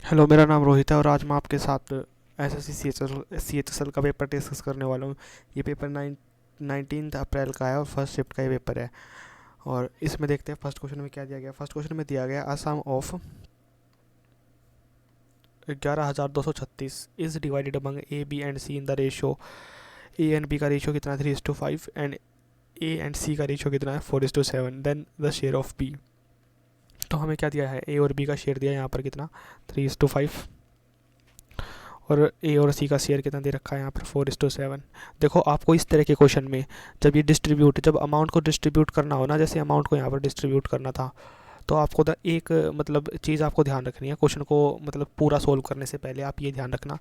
Hello, मेरा नाम रोहित है और आज मैं आपके साथ SSC C H S L का पेपर डिस्कस करने वाला हूँ। ये पेपर 19 अप्रैल का है और फर्स्ट शिफ्ट का ये पेपर है। और इसमें देखते हैं फर्स्ट क्वेश्चन में क्या दिया गया। फर्स्ट क्वेश्चन में दिया गया a sum of 11,236 is divided among A B and C in the ratio. A and B का रेशो कितना है 3:5 एंड ए एंड सी का रेशो कितना है 4:7। Then the share of B. तो हमें क्या दिया है, ए और बी का शेयर दिया है यहाँ पर कितना 3:5 और ए और सी का शेयर कितना दे रखा है यहाँ पर 4:7। देखो आपको इस तरह के क्वेश्चन में जब अमाउंट को डिस्ट्रीब्यूट करना हो ना, जैसे अमाउंट को यहाँ पर डिस्ट्रीब्यूट करना था, तो आपको एक मतलब चीज़ आपको ध्यान रखनी है क्वेश्चन को मतलब पूरा सोल्व करने से पहले। आप ये ध्यान रखना,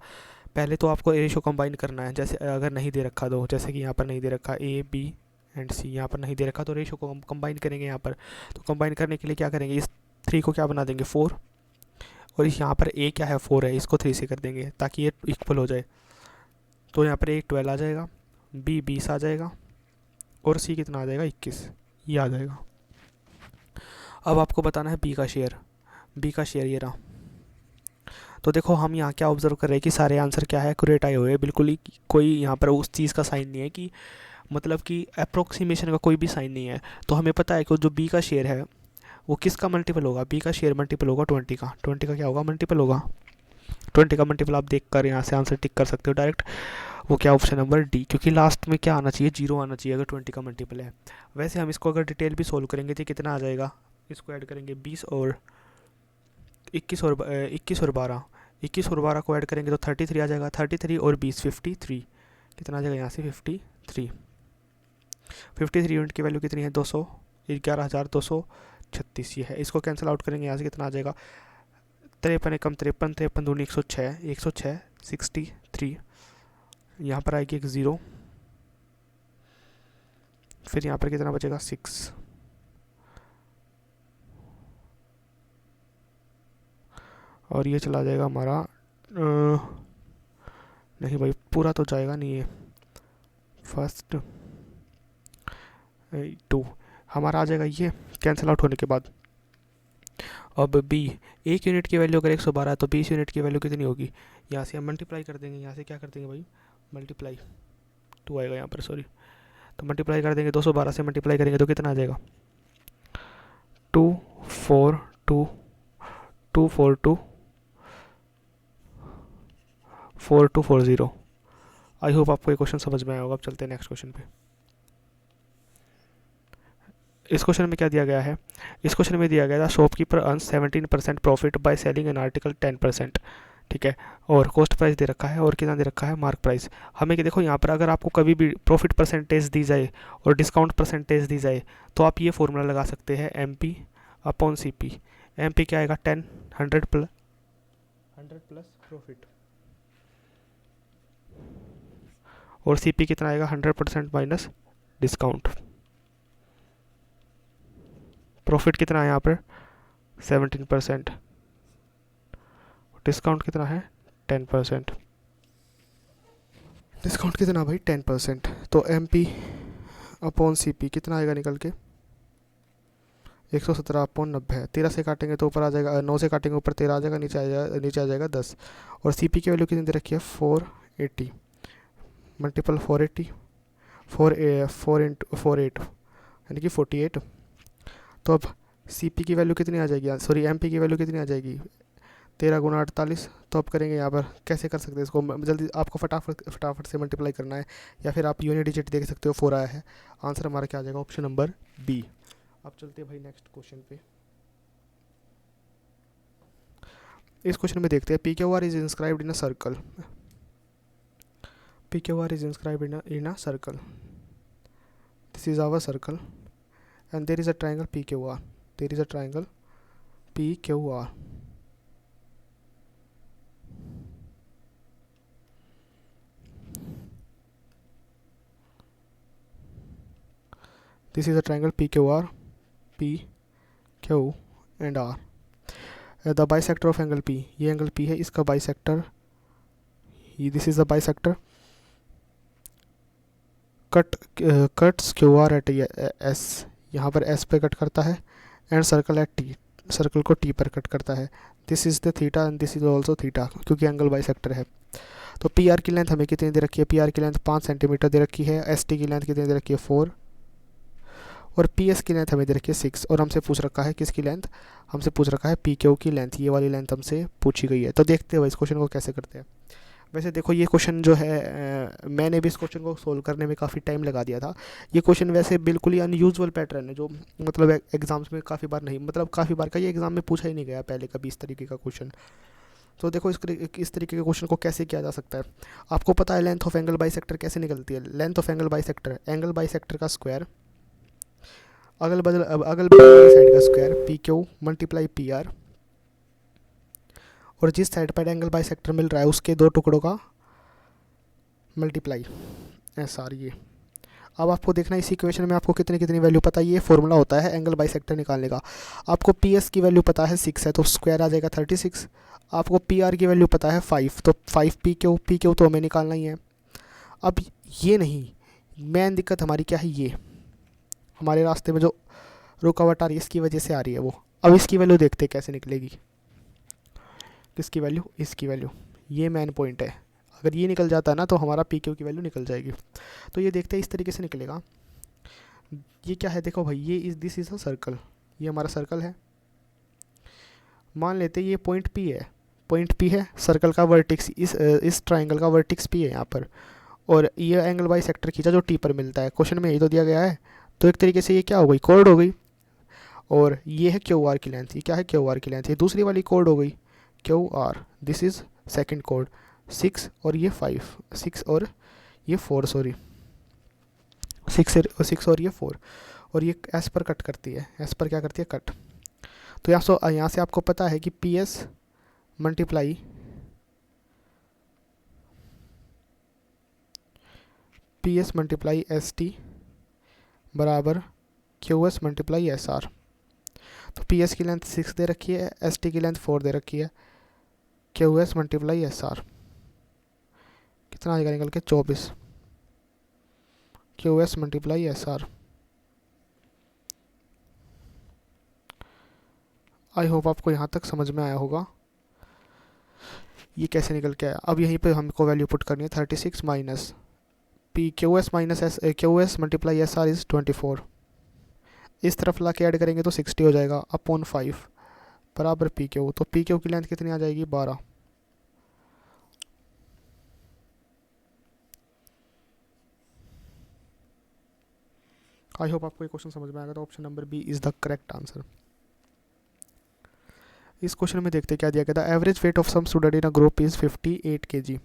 पहले तो आपको रेशो कंबाइन करना है। जैसे अगर नहीं दे रखा, तो जैसे कि यहाँ पर नहीं दे रखा ए बी एंड सी, यहाँ पर नहीं दे रखा, तो रेशो को हम कंबाइन करेंगे यहाँ पर। तो कंबाइन करने के लिए क्या करेंगे, इस 3 को क्या बना देंगे 4, और इस यहाँ पर ए क्या है 4 है, इसको 3 से कर देंगे ताकि ये इक्वल हो जाए। तो यहाँ पर ए 12 आ जाएगा, बी 20 आ जाएगा और सी कितना आ जाएगा 21, ये आ जाएगा। अब आपको बताना है बी का शेयर। बी का शेयर ये रहा। तो देखो हम यहाँ क्या ऑब्जर्व कर रहे हैं कि सारे आंसर क्या है एक्यूरेट आए हुए हैं बिल्कुल ही। कोई यहाँ पर उस चीज़ का साइन नहीं है कि मतलब कि अप्रोक्सीमेशन का कोई भी साइन नहीं है। तो हमें पता है कि जो बी का शेयर है वो किसका मल्टीपल होगा, बी का शेयर मल्टीपल होगा 20 का। 20 का क्या होगा मल्टीपल होगा 20 का मल्टीपल। आप देख कर यहाँ से आंसर टिक कर सकते हो डायरेक्ट। वो क्या ऑप्शन नंबर डी, क्योंकि लास्ट में क्या आना चाहिए 0 आना चाहिए अगर 20 का मल्टीपल है। वैसे हम इसको अगर डिटेल भी सोल्व करेंगे तो कितना आ जाएगा, इसको ऐड करेंगे 20 और 21 और 12 को ऐड करेंगे तो 33 आ जाएगा। 33 और 20 53, कितना आ जाएगा यहाँ से 53। 53 यूनिट की वैल्यू कितनी है 11,236 ये है। इसको कैंसिल आउट करेंगे यहाँ से कितना आ जाएगा 53 एकम 53, 53 दूनी 106, 106 63। यहाँ पर आएगी एक 0, फिर यहाँ पर कितना बचेगा 6, और ये चला जाएगा हमारा नहीं भाई पूरा तो जाएगा नहीं ये, फर्स्ट 2 हमारा आ जाएगा ये कैंसिल आउट होने के बाद। अब बी, 1 यूनिट की वैल्यू अगर 112 है तो 20 यूनिट की वैल्यू कितनी होगी, यहाँ से हम मल्टीप्लाई कर देंगे। यहाँ से क्या कर देंगे भाई मल्टीप्लाई, 2 आएगा यहाँ पर सॉरी। तो मल्टीप्लाई कर देंगे 212 से मल्टीप्लाई करेंगे तो कितना आ जाएगा 242 242 4240। आई होप आपको ये क्वेश्चन समझ में आया होगा। अब चलते हैं नेक्स्ट क्वेश्चन पे। इस क्वेश्चन में क्या दिया गया है, इस क्वेश्चन में दिया गया था shopkeeper earn 17% profit by selling an article 10%। ठीक है, और कॉस्ट प्राइस दे रखा है और कितना दे रखा है मार्क प्राइस। हमें देखो यहाँ पर अगर आपको कभी भी प्रॉफिट परसेंटेज दी जाए और डिस्काउंट परसेंटेज दी जाए तो आप ये फॉर्मूला लगा सकते हैं M P upon C P. M P क्या आएगा 10 100 प्लस प्रॉफिट, और सी पी कितना आएगा 100% माइनस डिस्काउंट। प्रॉफिट कितना है यहाँ पर 17%, डिस्काउंट कितना है 10%। डिस्काउंट कितना भाई 10%। तो M P upon C P कितना आएगा निकल के 117/90। 13 से काटेंगे तो ऊपर आ जाएगा, 9 से काटेंगे ऊपर 13 आ जाएगा, नीचे आ जाएगा 10। और सी पी की वैल्यू कितनी दे रखी है 480 मल्टीपल 480 4 इंटू 48 यानी कि 48। तो अब सी पी की वैल्यू कितनी आ जाएगी, सॉरी एम पी की वैल्यू कितनी आ जाएगी 13 × 48। तो अब करेंगे यहाँ पर कैसे कर सकते हैं इसको जल्दी, आपको फटाफट फटाफट से मल्टीप्लाई करना है, या फिर आप यूनिट डिजिट देख सकते हो 4 आया है। आंसर हमारा क्या आ जाएगा ऑप्शन नंबर बी। अब चलते हैं भाई नेक्स्ट क्वेश्चन पे। इस क्वेश्चन में देखते हैं P Q R is inscribed in a circle. P Q R is inscribed in a circle, this is our circle and there is a triangle PQR. There is a triangle PQR. This is a triangle PQR, P, Q and R. The bisector of angle P, ये angle P है, इसका bisector, this is the bisector cuts QR at S, यहाँ पर S पे cut करता है, and circle eight T, circle को T पर कट करता है। This is the theta and this is also theta, क्योंकि एंगल बाइसेक्टर है। तो पी आर की लेंथ हमें कितनी दे रखी है, पी आर की लेंथ 5 सेंटीमीटर दे रखी है, एस टी की लेंथ कितनी दे रखी है 4, और पी एस की लेंथ हमें दे रखी है 6, और हमसे पूछ रखा है किसकी लेंथ, हमसे पूछ रखा है पी क्यू की लेंथ, ये वाली लेंथ हमसे पूछी गई है। तो देखते हैं इस क्वेश्चन को कैसे करते हैं। वैसे देखो ये क्वेश्चन जो है मैंने भी इस क्वेश्चन को सोल्व करने में काफ़ी टाइम लगा दिया था। ये क्वेश्चन वैसे बिल्कुल ही अनयूजुअल पैटर्न है, जो मतलब एग्जाम्स में काफ़ी बार नहीं, मतलब काफ़ी बार का ये एग्जाम में पूछा ही नहीं गया पहले कभी इस तरीके का क्वेश्चन। तो देखो इस तरीके के क्वेश्चन को कैसे किया जा सकता है। आपको पता है लेंथ ऑफ एंगल बाइसेक्टर कैसे निकलती है। लेंथ ऑफ एंगल बाइसेक्टर का स्क्वायर, अगल बगल वाली साइड का square P Q multiply P R, और जिस साइड पर एंगल बाइसेक्टर मिल रहा है उसके दो टुकड़ों का मल्टीप्लाई एस आर। ये अब आपको देखना है इस इक्वेशन में आपको कितनी कितनी वैल्यू पता है। ये फॉर्मूला होता है एंगल बाइसेक्टर निकालने का। आपको पी एस की वैल्यू पता है 6 है, तो स्क्वायर आ जाएगा 36। आपको पी आर की वैल्यू पता है 5, तो 5 पी क्यू तो हमें निकालना ही है। अब ये नहीं, मेन दिक्कत हमारी क्या है, ये हमारे रास्ते में जो रुकावट आ रही है इसकी वजह से आ रही है वो। अब इसकी वैल्यू देखते कैसे निकलेगी, किसकी वैल्यू, इसकी वैल्यू, ये मेन पॉइंट है। अगर ये निकल जाता है ना तो हमारा पी क्यू की वैल्यू निकल जाएगी। तो ये देखते हैं इस तरीके से निकलेगा। ये क्या है, देखो भाई, ये दिस इज़ अ सर्कल, ये हमारा सर्कल है। मान लेते ये पॉइंट पी है, पॉइंट पी है, सर्कल का वर्टिक्स इस ट्राइंगल का वर्टिक्स पी है यहाँ पर, और ये एंगल बाई सेक्टर खींचा जो टी पर मिलता है। क्वेश्चन में यही तो दिया गया है। तो एक तरीके से ये क्या हो गई, कॉर्ड हो गई। और ये है क्यू आर की लेंथ, ये क्या है क्यू आर की लेंथ, ये दूसरी वाली कॉर्ड हो गई Q R, this is second cord 6, और ये 5, 6 और ये 4, सॉरी 6 और ये 4, और ये एस पर कट करती है, एस पर क्या करती है, कट। तो यहाँ से आपको पता है कि P S multiply S T बराबर Q S multiply S R. तो पी एस की लेंथ 6 दे रखी है, एस टी की लेंथ 4 दे रखी है, Q S multiply S R कितना आएगा निकल के 24, Q S multiply S R. I hope आपको यहाँ तक समझ में आया होगा ये कैसे निकल के आया। अब यहीं पे हमको वैल्यू पुट करनी है 36 minus P Q S multiply S are is 24। इस तरफ ला के ऐड करेंगे तो 60 हो जाएगा अपॉन 5 बराबर पी क्यू। तो पी क्यू की लेंथ कितनी आ जाएगी 12। आई होप आपको ये क्वेश्चन समझ में आएगा। तो option number B is the correct answer. इस क्वेश्चन में देखते क्या दिया गया था। Average weight of some student in a group is 58 kg।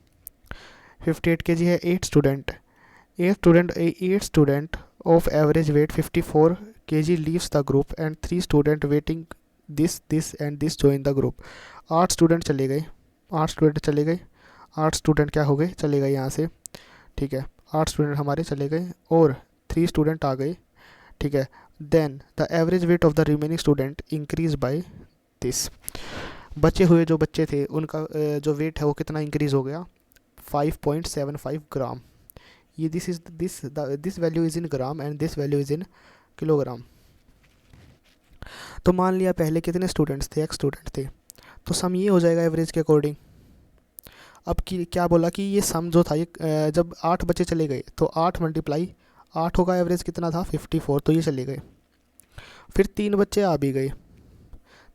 58 kg है 8 student of average weight 54 kg leaves the group and 3 student waiting this and this join the group। 8 student चले गए, 8 स्टूडेंट क्या हो गए, चले गए यहाँ से, ठीक है। 8 स्टूडेंट हमारे चले गए और 3 स्टूडेंट आ गए, ठीक है। Then the average weight of the remaining student increase by this. बचे हुए जो बच्चे थे उनका जो वेट है वो कितना इंक्रीज हो गया, 5.75 ग्राम। ये this value is in gram and this value is in kilogram. तो मान लिया पहले कितने स्टूडेंट्स थे, एक स्टूडेंट थे, तो सम ये हो जाएगा एवरेज के अकॉर्डिंग। अब क्या बोला कि ये सम जो था ये जब 8 बच्चे चले गए तो 8 मल्टीप्लाई 8 होगा, एवरेज कितना था 54, तो ये चले गए। फिर 3 बच्चे आ भी गए,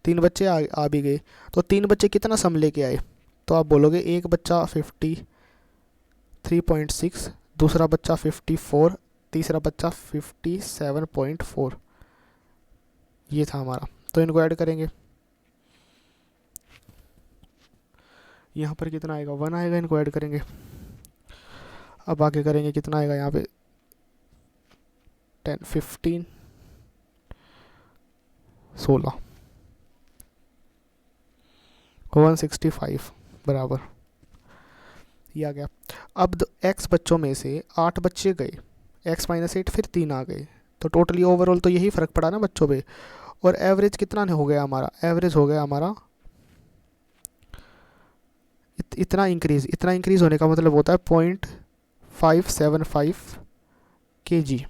3 बच्चे आ भी गए, तो 3 बच्चे कितना सम लेके आए, तो आप बोलोगे एक बच्चा 53.6, दूसरा बच्चा 54, तीसरा बच्चा 57.4, ये था हमारा। तो इनको ऐड करेंगे, यहाँ पर कितना आएगा 1 आएगा, इनको ऐड करेंगे। अब आगे करेंगे कितना आएगा यहाँ पे 10 15 16 165 बराबर ये आ गया। अब x बच्चों में से 8 बच्चे गए, x माइनस 8 फिर 3 आ गए, तो टोटली ओवरऑल तो यही फ़र्क पड़ा ना बच्चों पे। और एवरेज कितना हो गया हमारा, एवरेज हो गया हमारा इतना इंक्रीज़ होने का मतलब होता है 0.575 kg।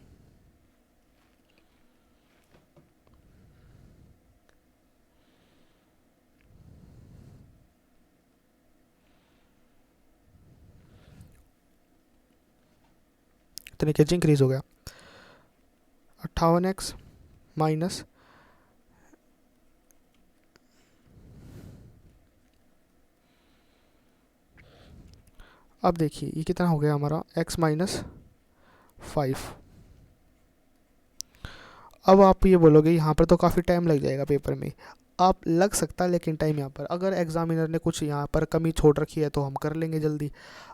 तरीके से इंक्रीज हो गया। 58x माइनस अब देखिए ये कितना हो गया हमारा x माइनस 5। अब आप ये बोलोगे यहाँ पर तो काफ़ी टाइम लग जाएगा पेपर में, आप लग सकता है, लेकिन टाइम यहाँ पर अगर एग्जामिनर ने कुछ यहाँ पर कमी छोड़ रखी है तो हम कर लेंगे जल्दी,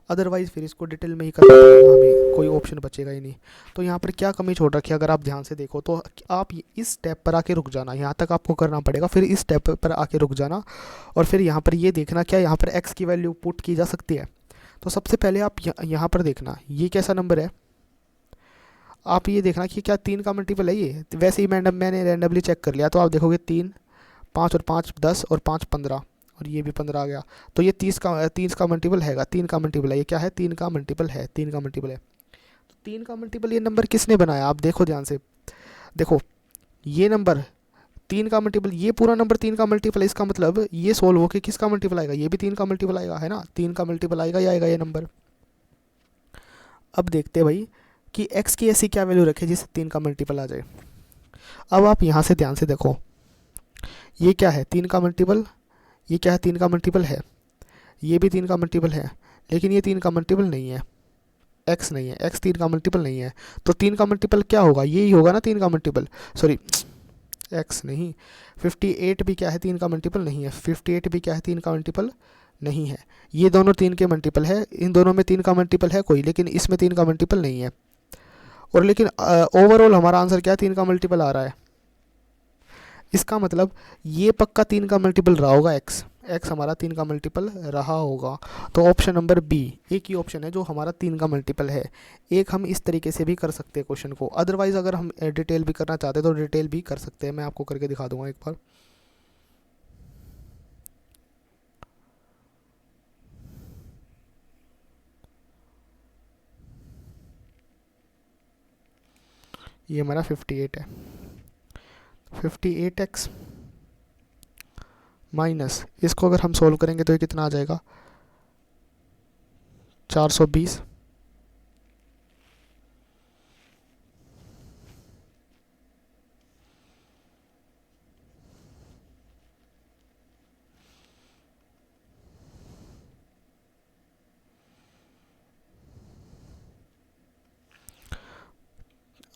अदरवाइज़ फिर इसको डिटेल में ही करना पड़ेगा, हमें कोई ऑप्शन बचेगा ही नहीं। तो यहाँ पर क्या कमी छोड़ रखी है अगर आप ध्यान से देखो तो आप इस स्टेप पर आके रुक जाना, यहाँ तक आपको करना पड़ेगा, फिर इस स्टेप पर आके रुक जाना और फिर यहाँ पर ये देखना क्या यहाँ पर एक्स की वैल्यू पुट की जा सकती है। तो सबसे पहले आप यहाँ पर देखना ये कैसा नंबर है, आप ये देखना कि क्या 3 का मल्टीपल है ये। वैसे ही मैंने रैंडमली चेक कर लिया तो आप देखोगे 3 5 और 5 10 और 5 15 और ये भी 15 आ गया। तो ये 30 का मल्टीपल हैगा, 3 का मल्टीपल है, ये क्या है 3 का मल्टीपल है, 3 का मल्टीपल है। तो 3 का मल्टीपल ये नंबर किसने बनाया, आप देखो ध्यान से देखो, ये नंबर 3 का मल्टीपल, ये पूरा नंबर 3 का मल्टीपल है, इसका मतलब ये सोल्व होकर किसका मल्टीपल आएगा, ये भी 3 का मल्टीपल आएगा, है ना, 3 का मल्टीपल आएगा ही आएगा ये नंबर। अब देखते हैं भाई कि x की ऐसी क्या वैल्यू रखे जिससे 3 का मल्टीपल आ जाए। अब आप यहाँ से ध्यान से देखो ये क्या है 3 का मल्टीपल, ये क्या है 3 का मल्टीपल है, ये भी 3 का मल्टीपल है, लेकिन ये 3 का मल्टीपल नहीं है, x नहीं है, x 3 का मल्टीपल नहीं है। तो 3 का मल्टीपल क्या होगा, यही होगा ना 3 का मल्टीपल, सॉरी x नहीं, 58 भी क्या है 3 का मल्टीपल नहीं है, 58 भी क्या है 3 का मल्टीपल नहीं है। ये दोनों 3 के मल्टीपल है, इन दोनों में 3 का मल्टीपल है कोई, लेकिन इसमें 3 का मल्टीपल नहीं है। और लेकिन ओवरऑल हमारा आंसर क्या है 3 का मल्टीपल आ रहा है, इसका मतलब ये पक्का 3 का मल्टीपल रहा होगा, x हमारा 3 का मल्टीपल रहा होगा। तो ऑप्शन नंबर बी एक ही ऑप्शन है जो हमारा 3 का मल्टीपल है। एक हम इस तरीके से भी कर सकते हैं क्वेश्चन को, अदरवाइज अगर हम डिटेल भी करना चाहते हैं तो डिटेल भी कर सकते हैं, मैं आपको करके दिखा दूंगा एक बार। ये हमारा 58 है, 58x माइनस इसको अगर हम सोल्व करेंगे तो ये कितना आ जाएगा 420,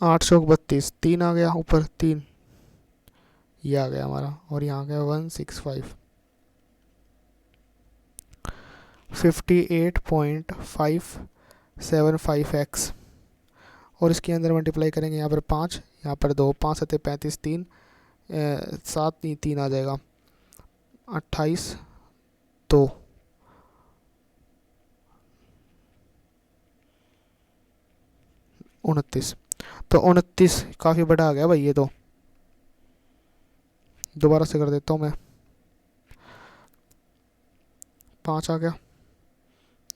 आठ सौ 32, 3 आ गया ऊपर 3, ये आ गया हमारा, और यहाँ आ गया 165, 58.575x और इसके अंदर मल्टीप्लाई करेंगे यहाँ पर 5, यहाँ पर 2, 5 सत्ते 35, 3 7 3 आ जाएगा 28 2 29। तो 29 काफ़ी बड़ा आ गया भाई ये तो, दोबारा से कर देता हूँ मैं, 5 आ गया,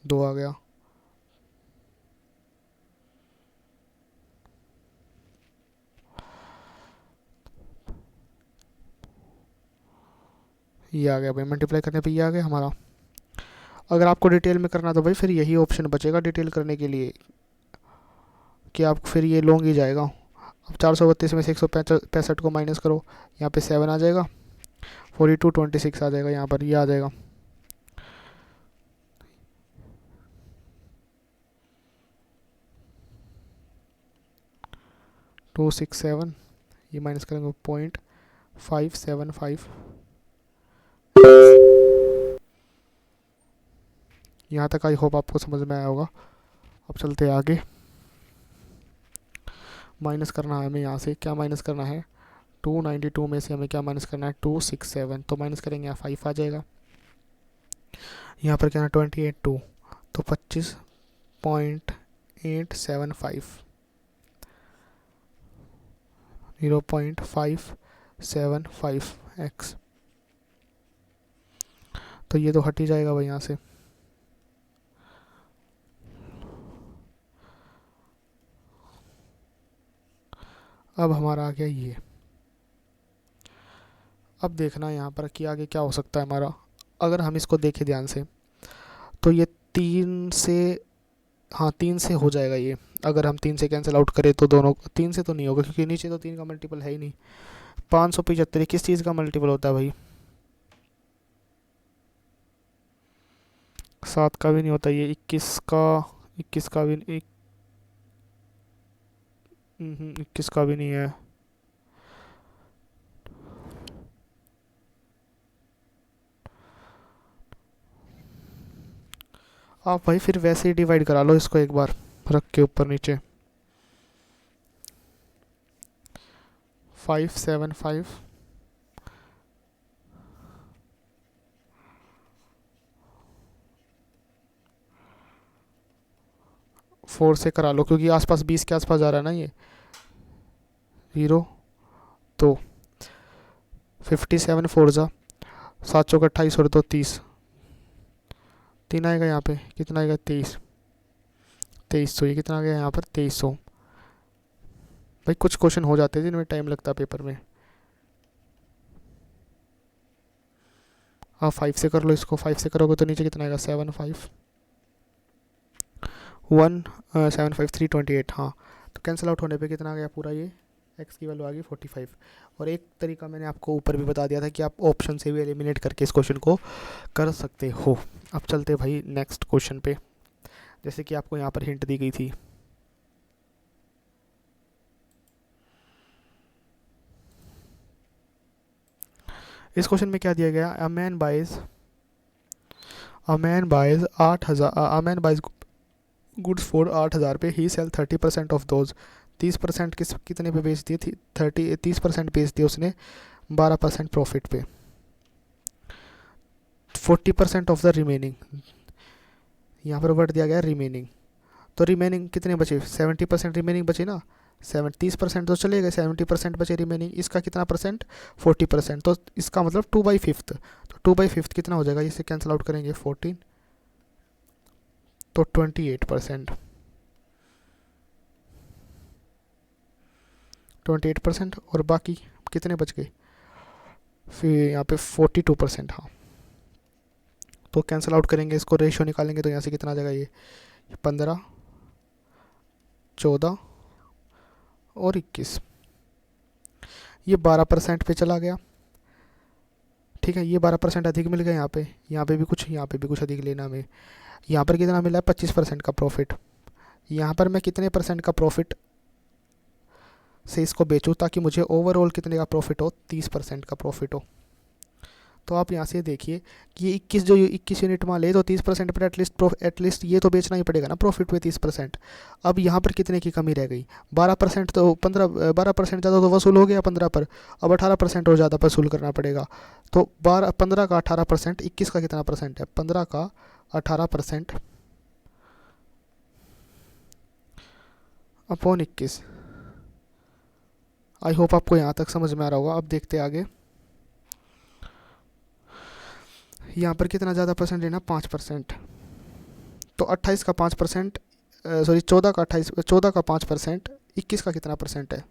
2 आ गया, ये आ गया भाई, मल्टीप्लाई करने पे ये आ गया हमारा। अगर आपको डिटेल में करना तो भाई फिर यही ऑप्शन बचेगा डिटेल करने के लिए कि आप फिर ये लॉन्ग ही जाएगा। अब 432 में से 165 को माइनस करो, यहाँ पे 7 आ जाएगा, 4226 आ जाएगा, यहाँ पर ये आ जाएगा। टू 6 7 ये माइनस करेंगे 0.575, यहाँ तक आई होप आपको समझ में आया होगा। अब चलते हैं आगे, माइनस करना है हमें, यहाँ से क्या माइनस करना है 292 में से हमें क्या माइनस करना है 267, तो माइनस करेंगे यहाँ 5 आ जाएगा, यहाँ पर क्या है 28 2, तो 25.875 0.575x, तो ये तो हट ही जाएगा भाई यहाँ से। अब हमारा आ गया ये, अब देखना यहाँ पर कि आगे क्या हो सकता है हमारा। अगर हम इसको देखें ध्यान से तो ये 3 से हाँ 3 से हो जाएगा ये। अगर हम 3 से कैंसिल आउट करें तो दोनों 3 से तो नहीं होगा, क्योंकि नीचे तो 3 का मल्टीपल है ही नहीं। 575 किस चीज़ का मल्टीपल होता है भाई? 7 का भी नहीं होता ये, 21 का भी 21 का भी नहीं है। आप भाई फिर वैसे ही डिवाइड करा लो इसको एक बार रख के ऊपर नीचे। 575 4 से करा लो, क्योंकि आसपास 20 के आसपास जा रहा है ना ये। 0 तो 57 4 जा 7 चौक 28 और 2 30, 3 आएगा यहाँ पे, कितना आएगा 2300। ये कितना आ गया यहाँ पर 2300। भाई कुछ क्वेश्चन हो जाते हैं जिनमें टाइम लगता है पेपर में। हाँ 5 से कर लो इसको, 5 से करोगे तो नीचे कितना आएगा 75328। हाँ तो कैंसिल आउट होने पे कितना आ गया पूरा ये, एक्स की वैल्यू आ गई 45। और एक तरीका मैंने आपको ऊपर भी बता दिया था कि आप ऑप्शन से भी एलिमिनेट करके इस क्वेश्चन को कर सकते हो। अब चलते भाई नेक्स्ट क्वेश्चन पे, जैसे कि आपको यहाँ पर हिंट दी गई थी। इस क्वेश्चन में क्या दिया गया, a man buys goods for 8,000 पे, ही सेल 30% ऑफ दोज। 30% कितने पे बेच दिए थी, 30% बेच दिए उसने 12% प्रॉफिट पे। 40% ऑफ द रिमेनिंग, यहाँ पर वर्ड दिया गया रिमेनिंग, तो रिमेनिंग कितने बचे, 70% रिमेनिंग बचे ना। 30% तो चले गए, 70% बचे रिमेनिंग, इसका कितना परसेंट 40%, तो इसका मतलब 2/5। तो 2/5 कितना हो जाएगा, इसे कैंसिल आउट करेंगे 14, तो 28%। 28% और बाकी कितने बच गए, फिर यहाँ पे 42%। हाँ तो कैंसिल आउट करेंगे इसको, रेशियो निकालेंगे तो यहाँ से कितना आ जाएगा, ये 15, 14 और 21, ये 12% पे चला गया। ठीक है, ये 12% अधिक मिल गया यहाँ पे, यहाँ पे भी कुछ, यहाँ पे भी कुछ अधिक लेना हमें। यहाँ पर कितना मिला है 25% का प्रॉफिट। यहाँ पर मैं कितने परसेंट का प्रॉफिट से इसको बेचूँ ताकि मुझे ओवरऑल कितने का प्रॉफिट हो, 30% का प्रॉफिट हो। तो आप यहाँ से देखिए कि ये 21 यूनिट माल है तो 30% पर एटलीस्ट ये तो बेचना ही पड़ेगा ना प्रॉफिट पे 30%। अब यहाँ पर कितने की कमी रह गई, 12%, तो 12% ज़्यादा तो वसूल हो गया 15 पर, अब 18% और ज़्यादा वसूल करना पड़ेगा। तो 15 का 18%, 21 का कितना परसेंट है, 15 का 18% अपॉन 21। आई होप आपको यहाँ तक समझ में आ रहा होगा। अब देखते आगे, यहाँ पर कितना ज़्यादा परसेंट लेना, 5%। तो 28 का 5%, सॉरी 14 का 5%, 21 का कितना परसेंट है,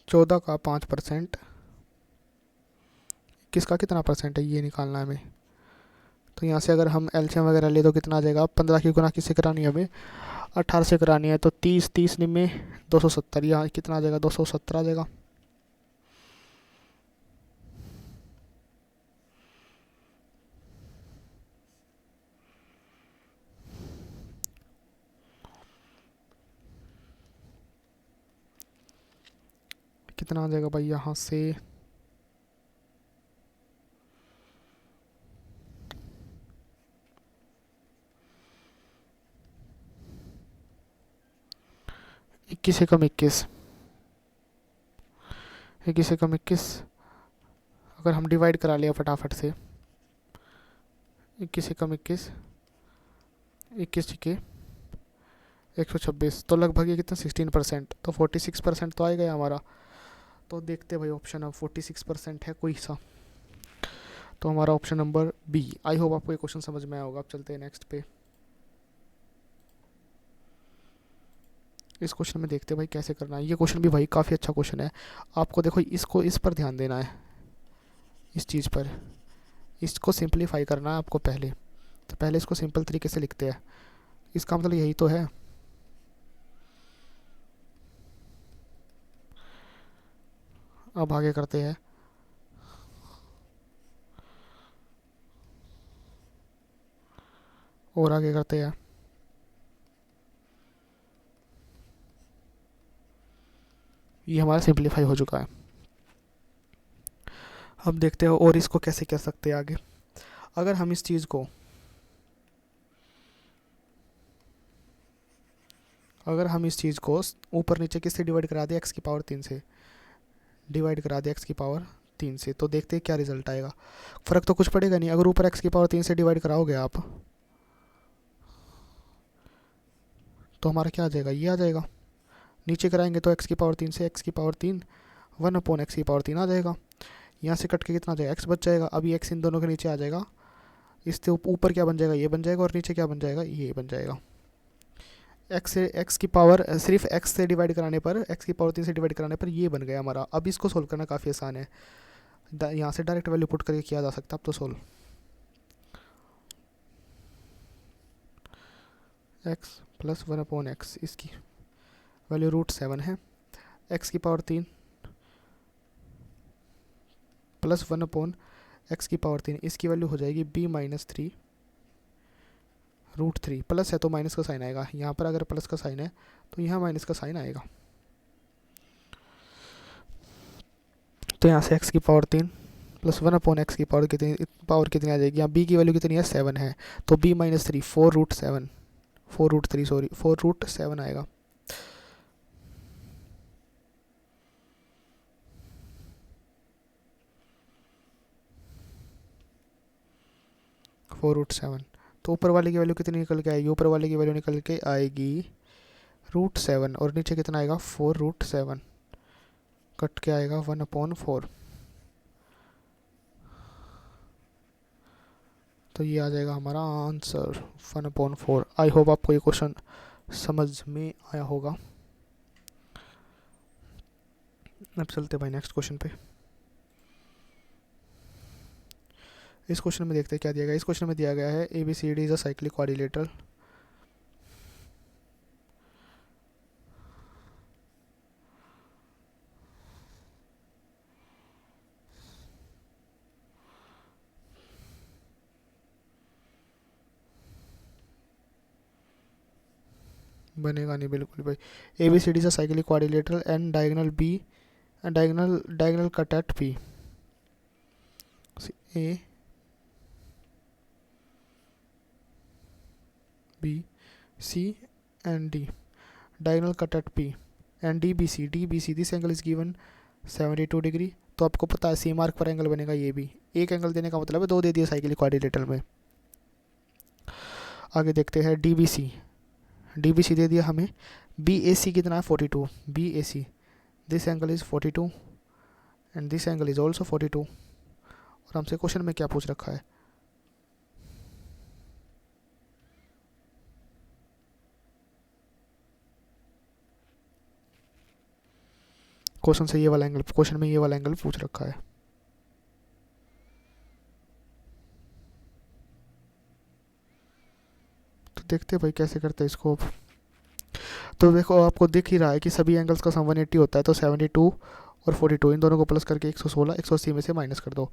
चौदह का 5%, 21 का कितना परसेंट है, ये निकालना है हमें। तो यहाँ से अगर हम एलसीएम वगैरह ले तो कितना आ जाएगा, 15 की गुना किससे करानी है हमें, 18 से करानी है, तो 30 निम्मे 270, यहाँ कितना आ जाएगा 270 आ जाएगा। कितना आ जाएगा भाई यहाँ से, इक्कीस से कम 21, 21 से कम 21, अगर हम डिवाइड करा लिया फटाफट से, 21 से कम 21, 21 के 126, तो लगभग ये कितना 16%, तो 46% तो आएगा हमारा। तो देखते भाई ऑप्शन, अब 46% है कोई सा, तो हमारा option number B. I hope आपको ये क्वेश्चन समझ में आया होगा। अब चलते हैं नेक्स्ट पे। इस क्वेश्चन में देखते हैं भाई कैसे करना है। ये क्वेश्चन भी भाई काफ़ी अच्छा क्वेश्चन है। आपको देखो इसको इस पर ध्यान देना है, इस चीज़ पर। इसको सिंप्लीफाई करना है आपको पहले। तो पहले इसको सिंपल तरीके से लिखते हैं। इसका मतलब यही तो है। अब आगे करते हैं। और आगे करते हैं। ये हमारा सिंप्लीफाई हो चुका है। अब देखते हो और इसको कैसे कर सकते हैं आगे। अगर हम इस चीज़ को ऊपर नीचे किससे डिवाइड करा दें, एक्स की पावर 3 से डिवाइड करा दें, एक्स की पावर 3 से, तो देखते हैं क्या रिजल्ट आएगा। फ़र्क तो कुछ पड़ेगा नहीं। अगर ऊपर एक्स की पावर 3 से डिवाइड कराओगे आप, तो हमारा क्या आ जाएगा, ये आ जाएगा। नीचे कराएंगे तो एक्स की पावर 3 से एक्स की पावर 3 1 अपॉन एक्स की पावर 3 आ जाएगा। यहाँ से कट के कितना आ जाएगा, एक्स बच जाएगा। अब ये एक्स इन दोनों के नीचे आ जाएगा। इससे ऊपर क्या बन जाएगा, ये बन जाएगा, और नीचे क्या बन जाएगा, ये बन जाएगा। एक्स की पावर सिर्फ एक्स से डिवाइड कराने पर, एक्स की पावर 3 से डिवाइड कराने पर ये बन गया हमारा। अब इसको सोल्व करना काफ़ी आसान है। यहाँ से डायरेक्ट वैल्यू पुट करके किया जा सकता है। अब तो solve x plus 1 upon x, इसकी वैल्यू √7 है। एक्स की पावर 3 प्लस 1 अपॉन एक्स की पावर 3, इसकी वैल्यू हो जाएगी b-3 √3। प्लस है तो माइनस का साइन आएगा। यहाँ पर अगर प्लस का साइन है तो यहाँ माइनस का साइन आएगा। तो यहाँ से एक्स की पावर 3 प्लस 1 अपॉन एक्स की पावर कितनी आ जाएगी। यहाँ b की वैल्यू कितनी है, 7 है। तो b-3 4√7 आएगा। √7। तो ऊपर वाले की वैल्यू कितनी निकल के आएगी, ऊपर वाले की वैल्यू निकल के आएगी √7, और नीचे कितना आएगा, 4√7। कट के आएगा 1/4। तो ये आ जाएगा हमारा आंसर 1/4। आई होप आपको ये क्वेश्चन समझ में आया होगा। अब चलते भाई नेक्स्ट क्वेश्चन पे। इस क्वेश्चन में देखते हैं क्या दिया गया। इस क्वेश्चन में दिया गया है ABCD is a cyclic quadrilateral. बनेगा नहीं बिल्कुल भाई। ABCD is a cyclic quadrilateral and diagonal cut at P। A B C and D, diagonal cut at P and DBC this angle is given 72 degree. तो आपको पता है सी mark पर angle बनेगा ये भी। एक एंगल देने का मतलब है दो दे दिया साइक्लिक क्वाड्रिलेटरल में। आगे देखते हैं DBC दे दिया हमें। BAC कितना है, 42। BAC this angle is 42 and this angle is also 42। और हमसे क्वेश्चन में क्या पूछ रखा है, क्वेश्चन में ये वाला एंगल पूछ रखा है। तो देखते हैं भाई कैसे करते हैं इसको। तो देखो आपको दिख ही रहा है कि सभी एंगल्स का सम 180 होता है। तो 72 और 42 इन दोनों को प्लस करके 116, 180 में से माइनस कर दो।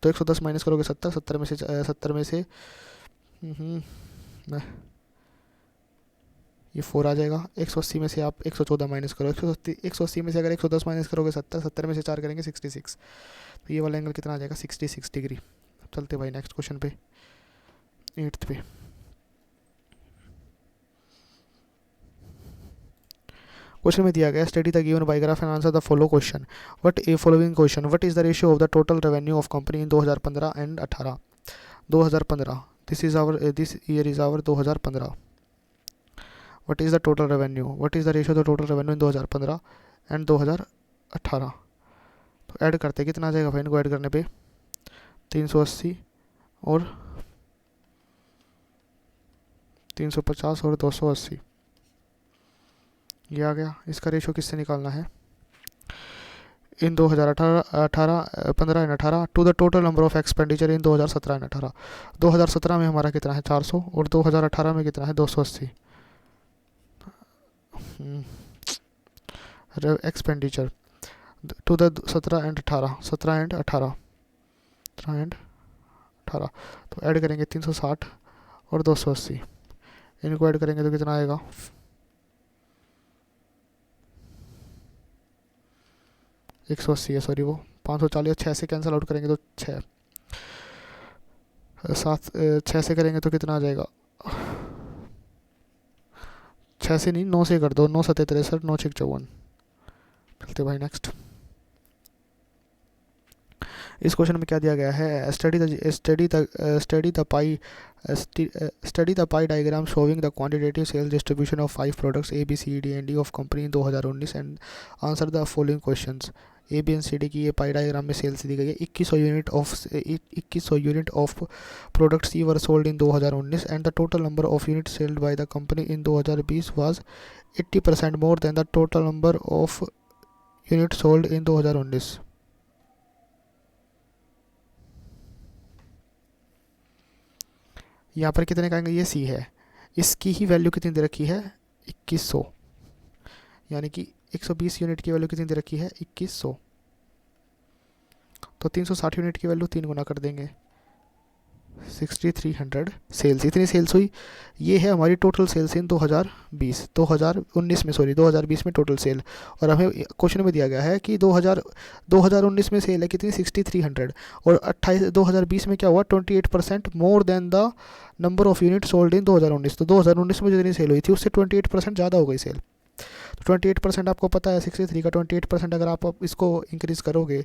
तो 110 माइनस करोगे 70, 70 में से ये 4 आ जाएगा। 180 में से आप 114 माइनस करो। 180 में से अगर 110 माइनस करोगे 70, 70 में से 4 करेंगे 66। तो ये वाला एंगल कितना आ जाएगा, 66 डिग्री। चलते भाई नेक्स्ट क्वेश्चन पे, 8th पे। क्वेश्चन में दिया गया study the given bar graph and answer the follow question. What is the ratio of the total revenue of company in 2015 and 18। 2015, this year is our 2015। What is the total revenue, what is the ratio of the total revenue in 2015 and 2018। तो add करते कितना आ जाएगा भाई, इनको add करने पे 380 और 350 और 280। ये आ गया। इसका रेशो किससे निकालना है, in 2018 15 and 18 to the total number of expenditure in 2017 and 18। 2017 में हमारा कितना है 400 और 2018 में कितना है 280 expenditure to the 17 and 18 17 and 18 17 and 18। तो ऐड करेंगे 360 और 280, इनको ऐड करेंगे तो कितना आएगा 180 है, सॉरी वो 540। 6 से कैंसिल आउट करेंगे तो 6 7 6 से करेंगे तो कितना आ जाएगा 6 से नहीं 9 से कर दो, 9 7 63 9 6 54। चलते भाई नेक्स्ट। इस क्वेश्चन में क्या दिया गया है, study the pie diagram showing the quantitative sales distribution of 5 products A B C D and D of company in 2019 and answer the following questions. A B and C D की ये पाई diagram में sales दी गई है। 2100 unit of products E were sold in 2019 and the total number of unit sailed by the company in 2020 was 80% more than the total number of unit sold in 2019। यहाँ पर कितने का आएंगे, ये सी है, इसकी ही वैल्यू कितनी दे रखी है 2100, यानी कि 120 यूनिट की वैल्यू कितनी दे रखी है 2100। तो 360 यूनिट की वैल्यू 3 गुना कर देंगे 6300 सेल्स, इतनी सेल्स हुई। ये है हमारी टोटल सेल्स इन 2019 में, सॉरी 2020 में टोटल सेल। और हमें क्वेश्चन में दिया गया है कि 2019 में सेल है कितनी 6300 और 2020 में क्या हुआ 28% more than the number of unit sold in 2019। तो 2019 में जितनी सेल हुई थी उससे 28% ज़्यादा हो गई सेल। तो 28% आपको पता है 63 का 28% अगर आप इसको इंक्रीज़ करोगे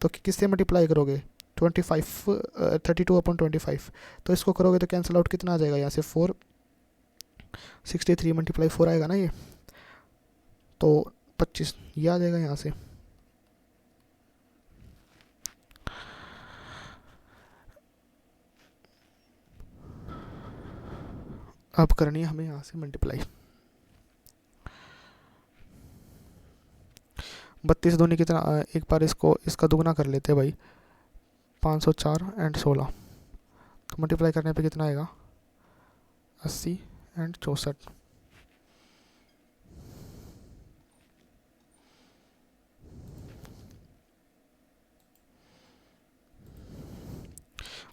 तो किससे मल्टीप्लाई करोगे 32/25। तो इसको करोगे तो कैंसिल आउट कितना आ जाएगा यहाँ से 4, 63 मल्टीप्लाई 4 आएगा ना ये, तो 25 ये आ जाएगा यहाँ से। अब करनी है हमें यहाँ से मल्टीप्लाई। 32 दूनी कितना, एक बार इसका दुगना कर लेते हैं भाई 504 एंड 16। तो मल्टीप्लाई करने पे कितना आएगा 80 and 64।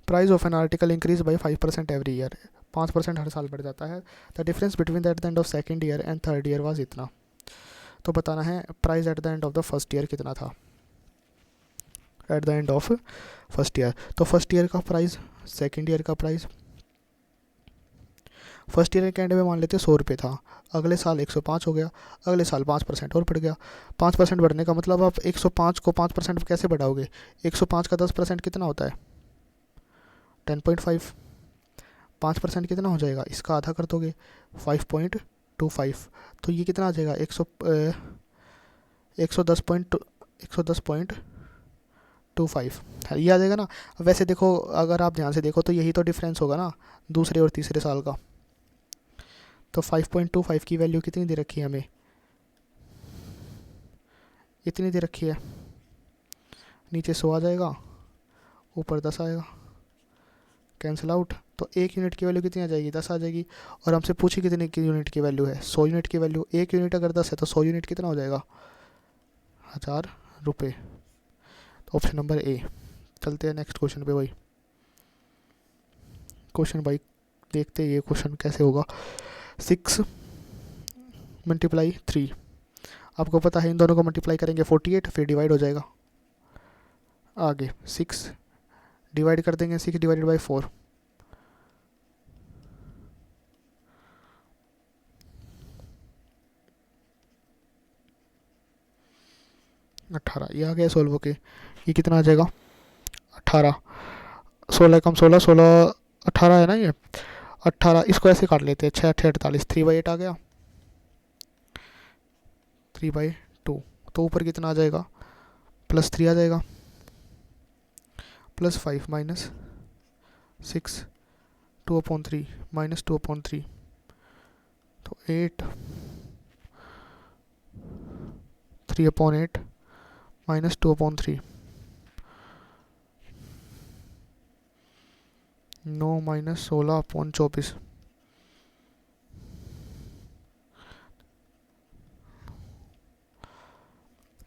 Price of an article increase by 5% every year, 5% हर साल बढ़ जाता है। The difference between at the end of second year and third year was इतना। तो बताना है price at the end of the first year कितना था, at the end of first year. तो फर्स्ट ईयर का प्राइस, सेकेंड ईयर का price, first year के एंड में मान लेते 100 रुपये था, अगले साल 105 हो गया, अगले साल 5% और बढ़ गया। 5% बढ़ने का मतलब आप 105 को 5% कैसे बढ़ाओगे, 105 का 10% कितना होता है 10.5। 5% कितना हो जाएगा, इसका आधा कर दोगे 5.25। तो ये कितना आ जाएगा 110.25 ये आ जाएगा ना। वैसे देखो अगर आप ध्यान से देखो तो यही तो डिफरेंस होगा ना दूसरे और तीसरे साल का। तो 5.25 की वैल्यू कितनी दे रखी है हमें, इतनी दे रखी है। नीचे 100 आ जाएगा, ऊपर 10 आएगा, कैंसिल आउट। तो 1 यूनिट की वैल्यू कितनी आ जाएगी 10 आ जाएगी। और हमसे पूछी कितनी की यूनिट की वैल्यू है 100 यूनिट की वैल्यू। 1 यूनिट अगर 10 है तो 100 यूनिट कितना हो जाएगा 1000 रुपये। तो ऑप्शन नंबर ए। चलते हैं नेक्स्ट क्वेश्चन पे भाई। क्वेश्चन भाई देखते हैं ये क्वेश्चन कैसे होगा। 6 मल्टीप्लाई 3, आपको पता है इन दोनों को मल्टीप्लाई करेंगे 48, फिर डिवाइड हो जाएगा। आगे 6 डिवाइड कर देंगे 6 डिवाइडेड बाई 4, 18। ये आ गया सोल्व होके। ये कितना आ जाएगा 18, 16 कम 16 16 18 है ना ये 18। इसको ऐसे काट लेते हैं 6 8 48, 3/8 आ गया 3/2। तो ऊपर कितना आ जाएगा +3 आ जाएगा, +5 माइनस 6 2/3 माइनस 2/3। तो 8 3/8 माइनस 2/3, 9 माइनस 16/24,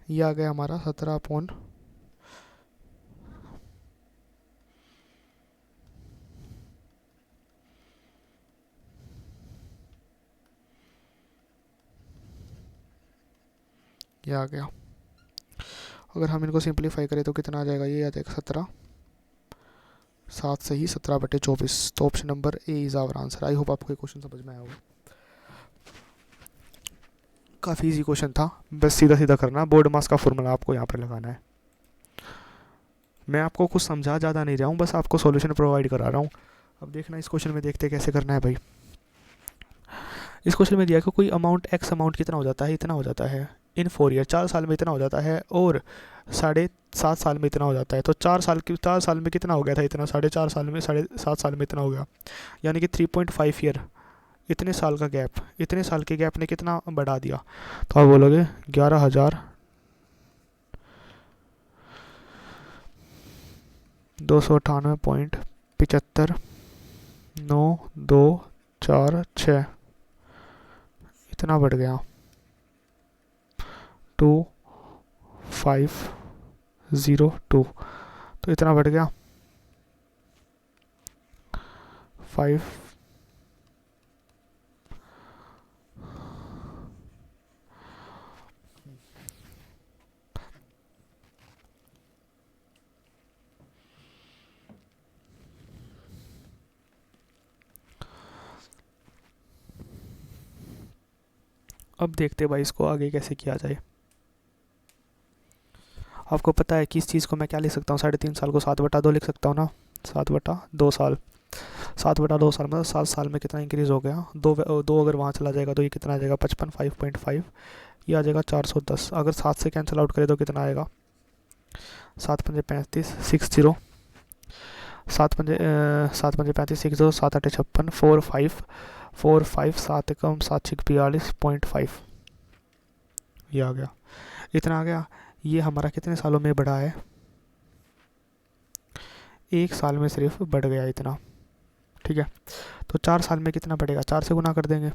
ये आ गया हमारा 17 ये आ गया। अगर हम इनको सिंप्लीफाई करें तो कितना आ जाएगा, ये आ जाएगा 17, 7 से ही 17/24। तो option number A is our answer. I hope आपको ये क्वेश्चन समझ में आया होगा। काफ़ी इजी क्वेश्चन था, बस सीधा सीधा करना। बोर्ड मास का फॉर्मूला आपको यहाँ पर लगाना है। मैं आपको कुछ समझा ज़्यादा नहीं रहा हूँ, बस आपको सॉल्यूशन प्रोवाइड करा रहा हूँ। अब देखना इस क्वेश्चन में, देखते कैसे करना है भाई। इस क्वेश्चन में दिया कि कोई अमाउंट एक्स अमाउंट कितना हो जाता है, इतना हो जाता है इन 4 ईयर, 4 साल में इतना हो जाता है, और 7.5 साल में इतना हो जाता है। तो 4 साल में कितना हो गया था इतना, 4.5 साल में 7.5 साल में इतना हो गया, यानी कि 3.5 ईयर, इतने साल का गैप, इतने साल के गैप ने कितना बढ़ा दिया। तो आप बोलोगे 11,298.75 9,246 इतना बढ़ गया, 2,502। तो इतना बढ़ गया 5। अब देखते भाई इसको आगे कैसे किया जाए। आपको पता है कि इस चीज़ को मैं क्या लिख सकता हूँ, 3.5 साल को 7/2 लिख सकता हूँ ना, 7/2 साल, 7/2 साल मतलब 7 साल में कितना इंक्रीज़ हो गया, दो अगर वहाँ चला जाएगा तो ये कितना आ जाएगा 55, 5.5, ये आ जाएगा 410। अगर 7 से कैंसिल आउट करें तो कितना आएगा, 7×5 35, 60, 7×5 35, 60, 7×8 56, 4 5 7 कम 7 6 42.5, ये आ गया, इतना आ गया। ये हमारा कितने सालों में बढ़ा है, 1 साल में सिर्फ बढ़ गया इतना, ठीक है। तो 4 साल में कितना बढ़ेगा, 4 से गुना कर देंगे,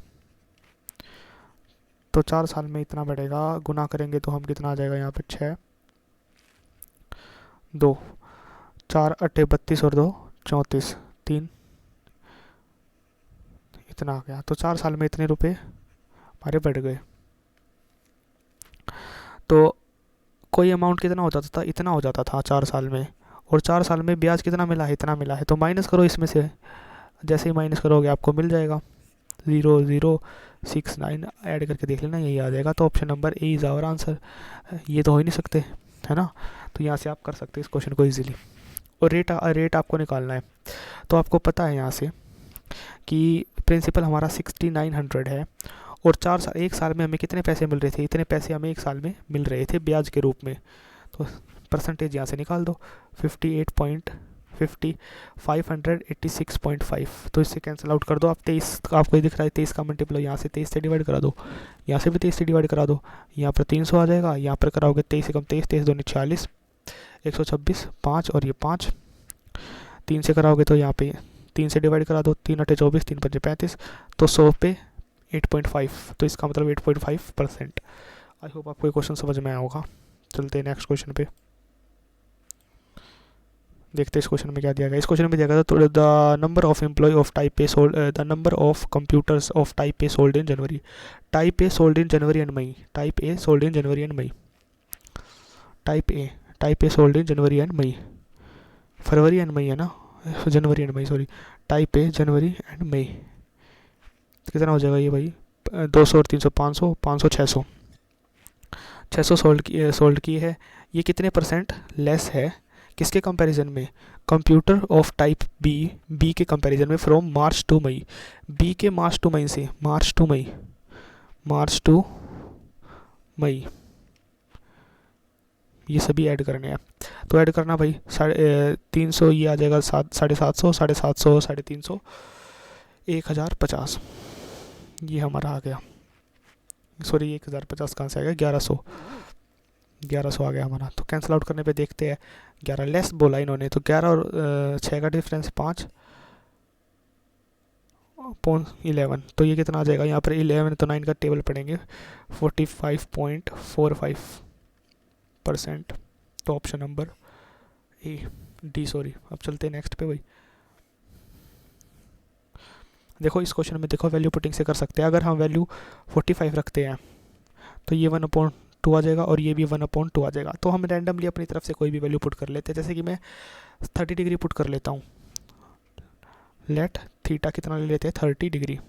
तो 4 साल में इतना बढ़ेगा, गुना करेंगे तो हम कितना आ जाएगा यहाँ पे 6 2 4 8 32 और 2 34 3, इतना आ गया। तो 4 साल में इतने रुपए हमारे बढ़ गए। तो कोई अमाउंट कितना हो जाता था, इतना हो जाता था 4 साल में, और 4 साल में ब्याज कितना मिला है, इतना मिला है। तो माइनस करो इसमें से, जैसे ही माइनस करोगे आपको मिल जाएगा 0,069, ऐड करके देख लेना, यही आ जाएगा। तो option number A is our answer. ये तो हो ही नहीं सकते, है ना। तो यहाँ से आप कर सकते हैं इस क्वेश्चन को ईजिली। और रेट आपको निकालना है। तो आपको पता है यहाँ से कि प्रिंसिपल हमारा 6900 है, और 1 साल में हमें कितने पैसे मिल रहे थे, इतने पैसे हमें 1 साल में मिल रहे थे ब्याज के रूप में। तो परसेंटेज यहाँ से निकाल दो, 58.50, 586.5। तो इससे कैंसिल आउट कर दो आप, 23 आपको ये दिख रहा है, 23 का मल्टीप्लाई यहाँ से 23 से डिवाइड करा दो, यहाँ से भी 23 से डिवाइड करा दो, यहाँ पर 300 आ जाएगा, यहाँ पर कराओगे 23 से कम 23, 23 2 46, 126, 5 और ये 5, 3 से कराओगे तो यहाँ पे 3 से डिवाइड करा दो, 3 8 24, 3 5 35, तो 100 पे 8.5, तो इसका मतलब 8.5%। आई होप आपको ये क्वेश्चन समझ में आया होगा। चलते हैं नेक्स्ट क्वेश्चन पे, देखते हैं इस क्वेश्चन में क्या दिया गया। इस क्वेश्चन में दिया गया था the number of employ of type A sold, the number of computers of type A sold in January, type A sold in January and May, type A sold in January and May, type A sold in January and May, February and May है ना, January and May sorry, type A January and May, कितना हो जाएगा ये भाई, 200 और 300, 500, 500 600, 600 sold की है। ये कितने परसेंट लेस है किसके कंपैरिजन में, कंप्यूटर ऑफ टाइप बी के कंपैरिजन में, from March to May, B के मार्च टू मई से, मार्च टू मई, ये सभी ऐड करने हैं। तो ऐड करना भाई, 300 ये आ जाएगा 750, 750, 350, 1050, ये हमारा आ गया, सॉरी 1050 कहाँ से आएगा, 1100, 1100 आ गया हमारा। तो कैंसिल आउट करने पे देखते हैं 11 लेस बोला इन्होंने, तो 11 और 6 का डिफरेंस 5.11, तो ये कितना आ जाएगा यहाँ पर 11, तो 9 का टेबल पढ़ेंगे 45.45%। तो option number A D, sorry. अब चलते हैं नेक्स्ट पे भाई। देखो इस क्वेश्चन में देखो वैल्यू पुटिंग से कर सकते हैं। अगर हम वैल्यू 45 रखते हैं तो ये 1/2 आ जाएगा और ये भी 1/2 आ जाएगा। तो हम रैंडमली अपनी तरफ से कोई भी वैल्यू पुट कर लेते हैं। जैसे कि मैं 30 डिग्री पुट कर लेता हूँ। लेट थीटा कितना ले लेते हैं 30 डिग्री।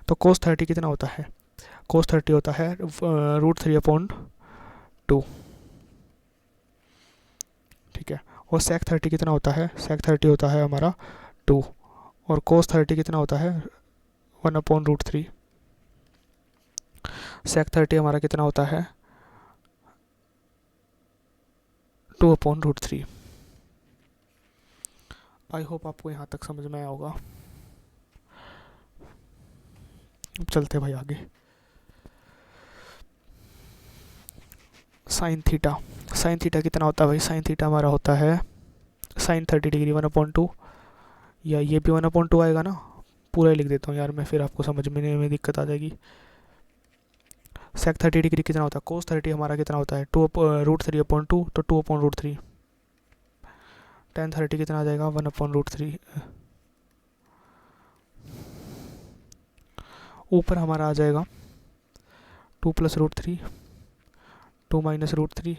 तो कोस 30 कितना होता है, कोस 30 होता है √3/2। ठीक है। और सेक 30 कितना होता है, सेक 30 होता है हमारा 2। और कोस 30 कितना होता है 1/√3। सेक 30 हमारा कितना होता है 2/√3। आई होप आपको यहाँ तक समझ में आया होगा। अब चलते भाई आगे। साइन थीटा, साइन थीटा कितना होता है भाई, साइन थीटा हमारा होता है साइन 30 डिग्री 1/2, या ये भी 1/2 आएगा ना। पूरा ही लिख देता हूँ यार मैं, फिर आपको समझने में दिक्कत आ जाएगी। सेक 30 डिग्री कितना होता है, कोस 30 हमारा कितना होता है √3/2, तो 2/√3। टेन 30 कितना आ जाएगा 1/√3। ऊपर हमारा आ जाएगा 2 + √3, 2 - √3।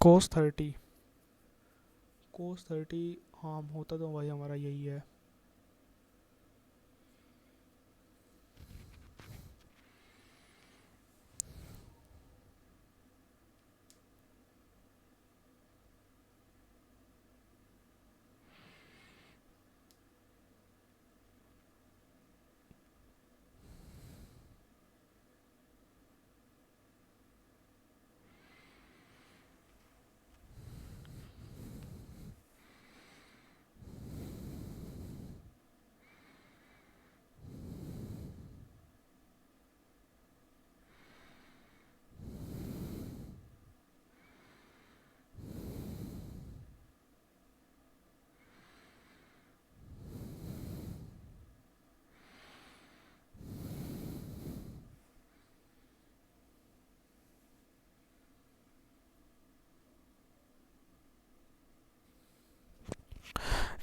कोस 30, कोस 30 हाँ होता तो भाई हमारा यही है।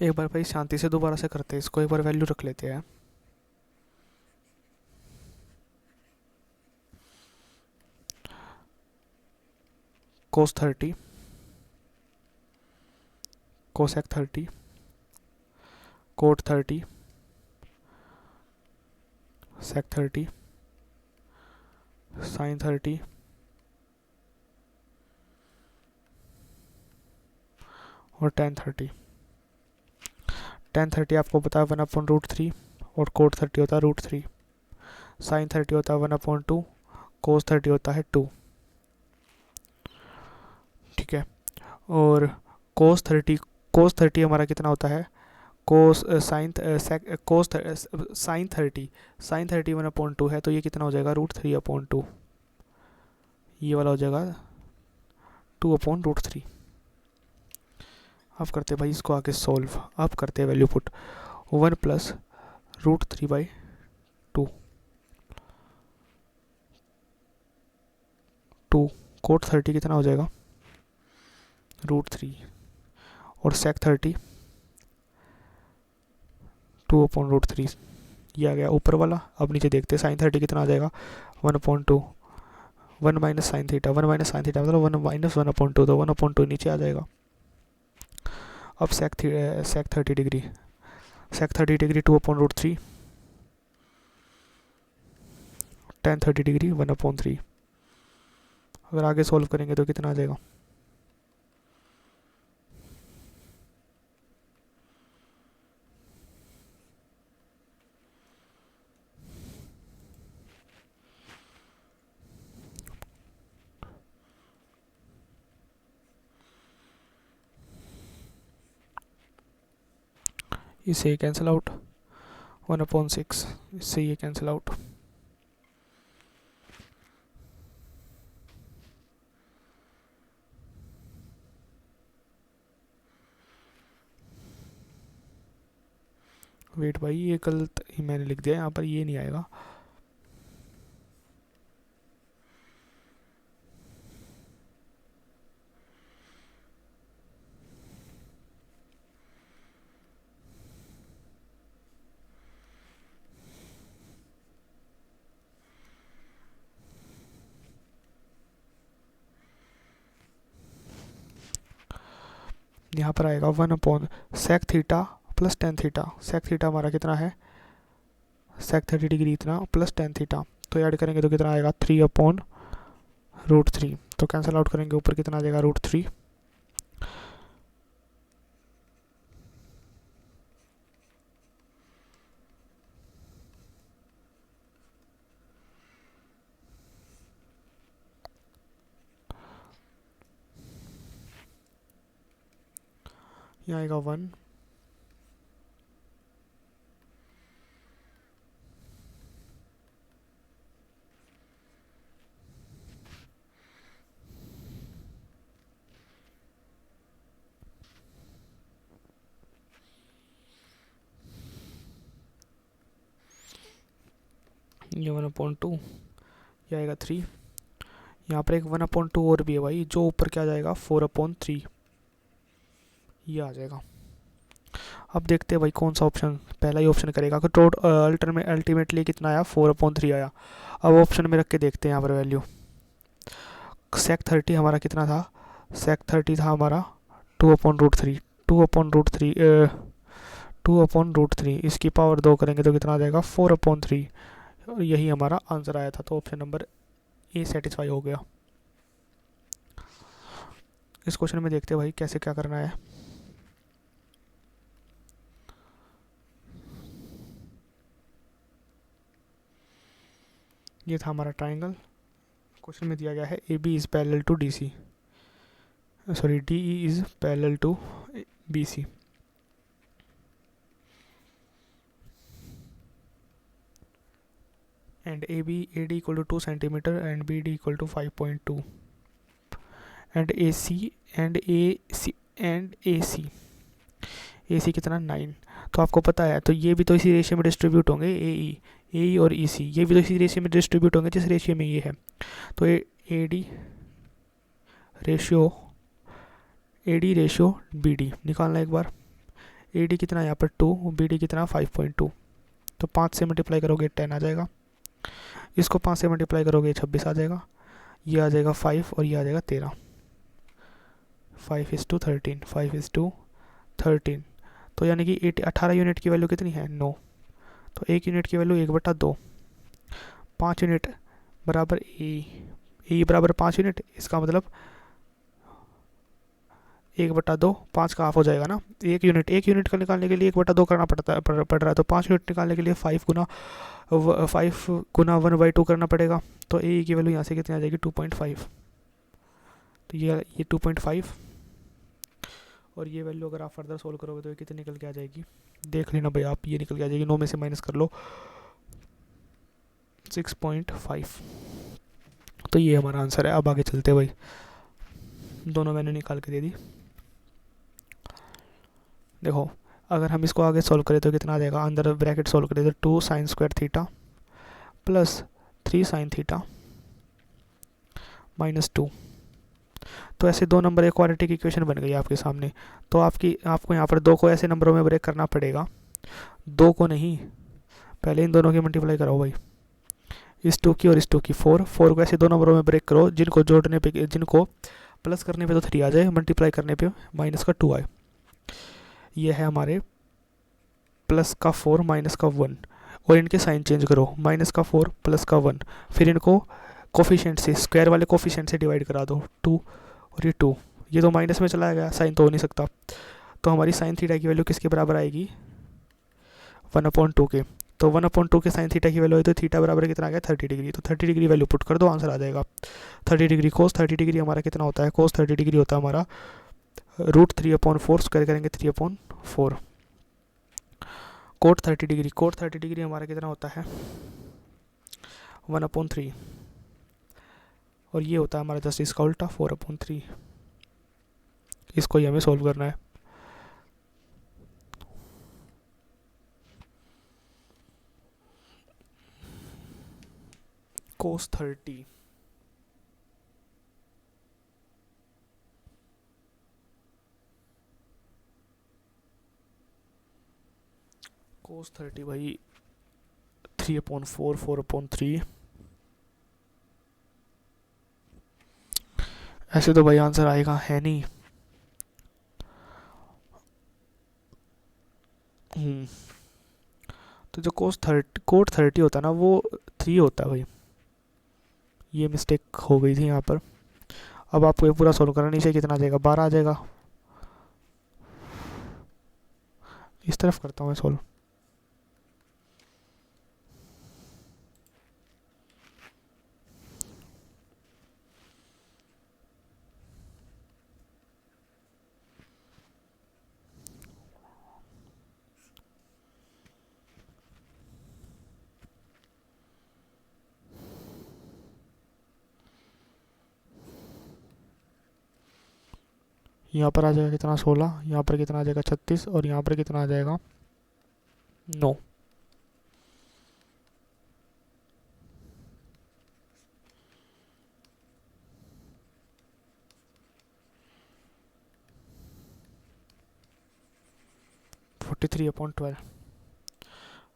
एक बार भाई शांति से दोबारा से करते हैं इसको, एक बार वैल्यू रख लेते हैं। कोस 30, कोसेक 30, कोट 30, सेक 30, साइन 30 और टेन 30। टेन 30 आपको पता है 1/√3, और कोट 30 होता है √3। साइन 30 होता है 1/2, कोस 30 होता है 2। ठीक है। और कोस 30, कोस 30 हमारा कितना होता है cos sine cos sine 30, sine 30 1/2 है, तो ये कितना हो जाएगा √3/2। ये वाला हो जाएगा 2/√3। अब करते भाई इसको आगे सॉल्व। अब करते वैल्यू पुट 1 + √3/2। 2 कोट 30 कितना हो जाएगा √3, और सेक 30 2/√3। ये आ गया ऊपर वाला। अब नीचे देखते हैं साइन 30 कितना आ जाएगा 1/2। 1 - साइन थीटा, 1 - साइन थीटा मतलब 1 - 1/2, तो 1/2 नीचे आ जाएगा। अब सेक 30 डिग्री, सेक 30 डिग्री 2/√3, टेन 30 डिग्री 1/3। अगर आगे सॉल्व करेंगे तो कितना आ जाएगा, इसे कैंसिल आउट 1/6, इससे ये कैंसिल आउट। वेट भाई, ये गलत ही मैंने लिख दिया, यहाँ पर ये नहीं आएगा। यहाँ पर आएगा 1/sec theta plus ten theta. Sec theta हमारा कितना है, सेक 30 डिग्री इतना प्लस टेन थीटा, तो ऐड करेंगे तो कितना आएगा 3/√3। तो कैंसिल आउट करेंगे, ऊपर कितना आ जाएगा √3। यहाँ आएगा 1, ये 1/2, ये आएगा 3। यहाँ पर एक 1/2 और भी है भाई, जो ऊपर क्या जाएगा 4/3, ये आ जाएगा। अब देखते हैं भाई कौन सा ऑप्शन पहला ही ऑप्शन करेगा। अल्टीमेटली कितना आया 4/3 आया। अब ऑप्शन में रख के देखते हैं यहाँ पर वैल्यू। सेक 30 हमारा कितना था, सेक 30 था हमारा 2/√3, 2/√3 इसकी पावर 2 करेंगे तो कितना आ जाएगा 4/3, और यही हमारा आंसर आया था। तो ऑप्शन नंबर ए सेटिस्फाई हो गया। इस क्वेश्चन में देखते हैं भाई कैसे क्या करना है। ये था हमारा ट्राइंगल। क्वेश्चन में दिया गया है A B is parallel to D C, sorry D E is parallel to B C. and AD equal to 2 centimeter and BD equal to 5.2 and AC कितना 9। तो आपको पता है, तो ये भी तो इसी रेशियो में डिस्ट्रीब्यूट होंगे, AE और EC ये भी तो इसी रेशियो में डिस्ट्रीब्यूट होंगे जिस रेशियो में ये है। तो AD रेशियो BD निकालना एक बार। AD कितना यहाँ पर 2, BD कितना 5.2, तो 5 से मल्टीप्लाई करोगे 10 आ जाएगा, इसको 5 से मल्टीप्लाई करोगे 26 आ जाएगा, ये आ जाएगा 5 और ये आ जाएगा 13। 5:13 तो यानी कि 18 यूनिट की वैल्यू कितनी है 9। तो 1 यूनिट की वैल्यू 1/2, 5 यूनिट बराबर ए बराबर 5 यूनिट, इसका मतलब 1/2, 5 का हाफ हो जाएगा ना। 1 यूनिट का निकालने के लिए 1/2 करना पड़ रहा है, तो 5 यूनिट निकालने के लिए 5 गुना 1/2 करना पड़ेगा। तो ए की वैल्यू यहाँ से कितनी आ जाएगी 2.5। तो ये 2.5, और ये वैल्यू अगर आप फर्दर सोल्व करोगे तो ये कितनी निकल के आ जाएगी, देख लेना भाई आप, ये निकल के आ जाएगी 9 में से माइनस कर लो 6.5। तो ये हमारा आंसर है। अब आगे चलते भाई, दोनों मैंने निकाल के दे दी। देखो अगर हम इसको आगे सॉल्व करें तो कितना आ जाएगा, अंदर ब्रैकेट सॉल्व करें तो 2 sin square theta plus 3 sin theta -2। तो ऐसे दो नंबर एक क्वाड्रेटिक इक्वेशन बन गई आपके सामने। तो आपको यहाँ पर 2 को ऐसे नंबरों में ब्रेक करना पड़ेगा, 2 को नहीं, पहले इन दोनों की मल्टीप्लाई कराओ भाई, इस 2 की और इस 2 की। 4 को ऐसे 2 नंबरों में ब्रेक करो जिनको प्लस करने पे तो 3 आ जाए, मल्टीप्लाई करने पे माइनस का 2 आए। ये है हमारे प्लस का 4 माइनस का 1, और इनके साइन चेंज करो, माइनस का 4 प्लस का 1, फिर इनको कोफिशिएंट से, स्क्वायर वाले कोफिशिएंट से डिवाइड करा दो 2, और ये 2, ये तो माइनस में चला गया, साइन तो हो नहीं सकता। तो हमारी साइन थीटा की वैल्यू किसके बराबर आएगी 1/2 के। तो 1/2 के साइन थीटा की वैल्यू है, तो थीटा बराबर कितना आ गया 30 डिग्री। तो 30 डिग्री वैल्यू पुट कर दो, आंसर आ जाएगा 30 डिग्री। कोस 30 डिग्री हमारा कितना होता है, कोस 30 डिग्री होता है हमारा √3/4, स्क्वायर करेंगे 3/4। कोट 30 डिग्री हमारा कितना होता है 1/3, और ये होता है हमारा जस्ट इसका उल्टा 4/3। इसको ही हमें सोल्व करना है। cos 30 भाई 3/4 4/3। ऐसे तो भाई आंसर आएगा है नहीं। तो जो कोट 30 होता है ना वो 3 होता है भाई, ये मिस्टेक हो गई थी यहाँ पर। अब आपको ये पूरा सोल्व करना, नीचे कितना आ जाएगा 12 आ जाएगा। इस तरफ करता हूँ मैं सोल्व। यहाँ पर आ जाएगा कितना 16, यहाँ पर कितना आ जाएगा 36, और यहाँ पर कितना आ जाएगा 9। फोर्टी 3/12।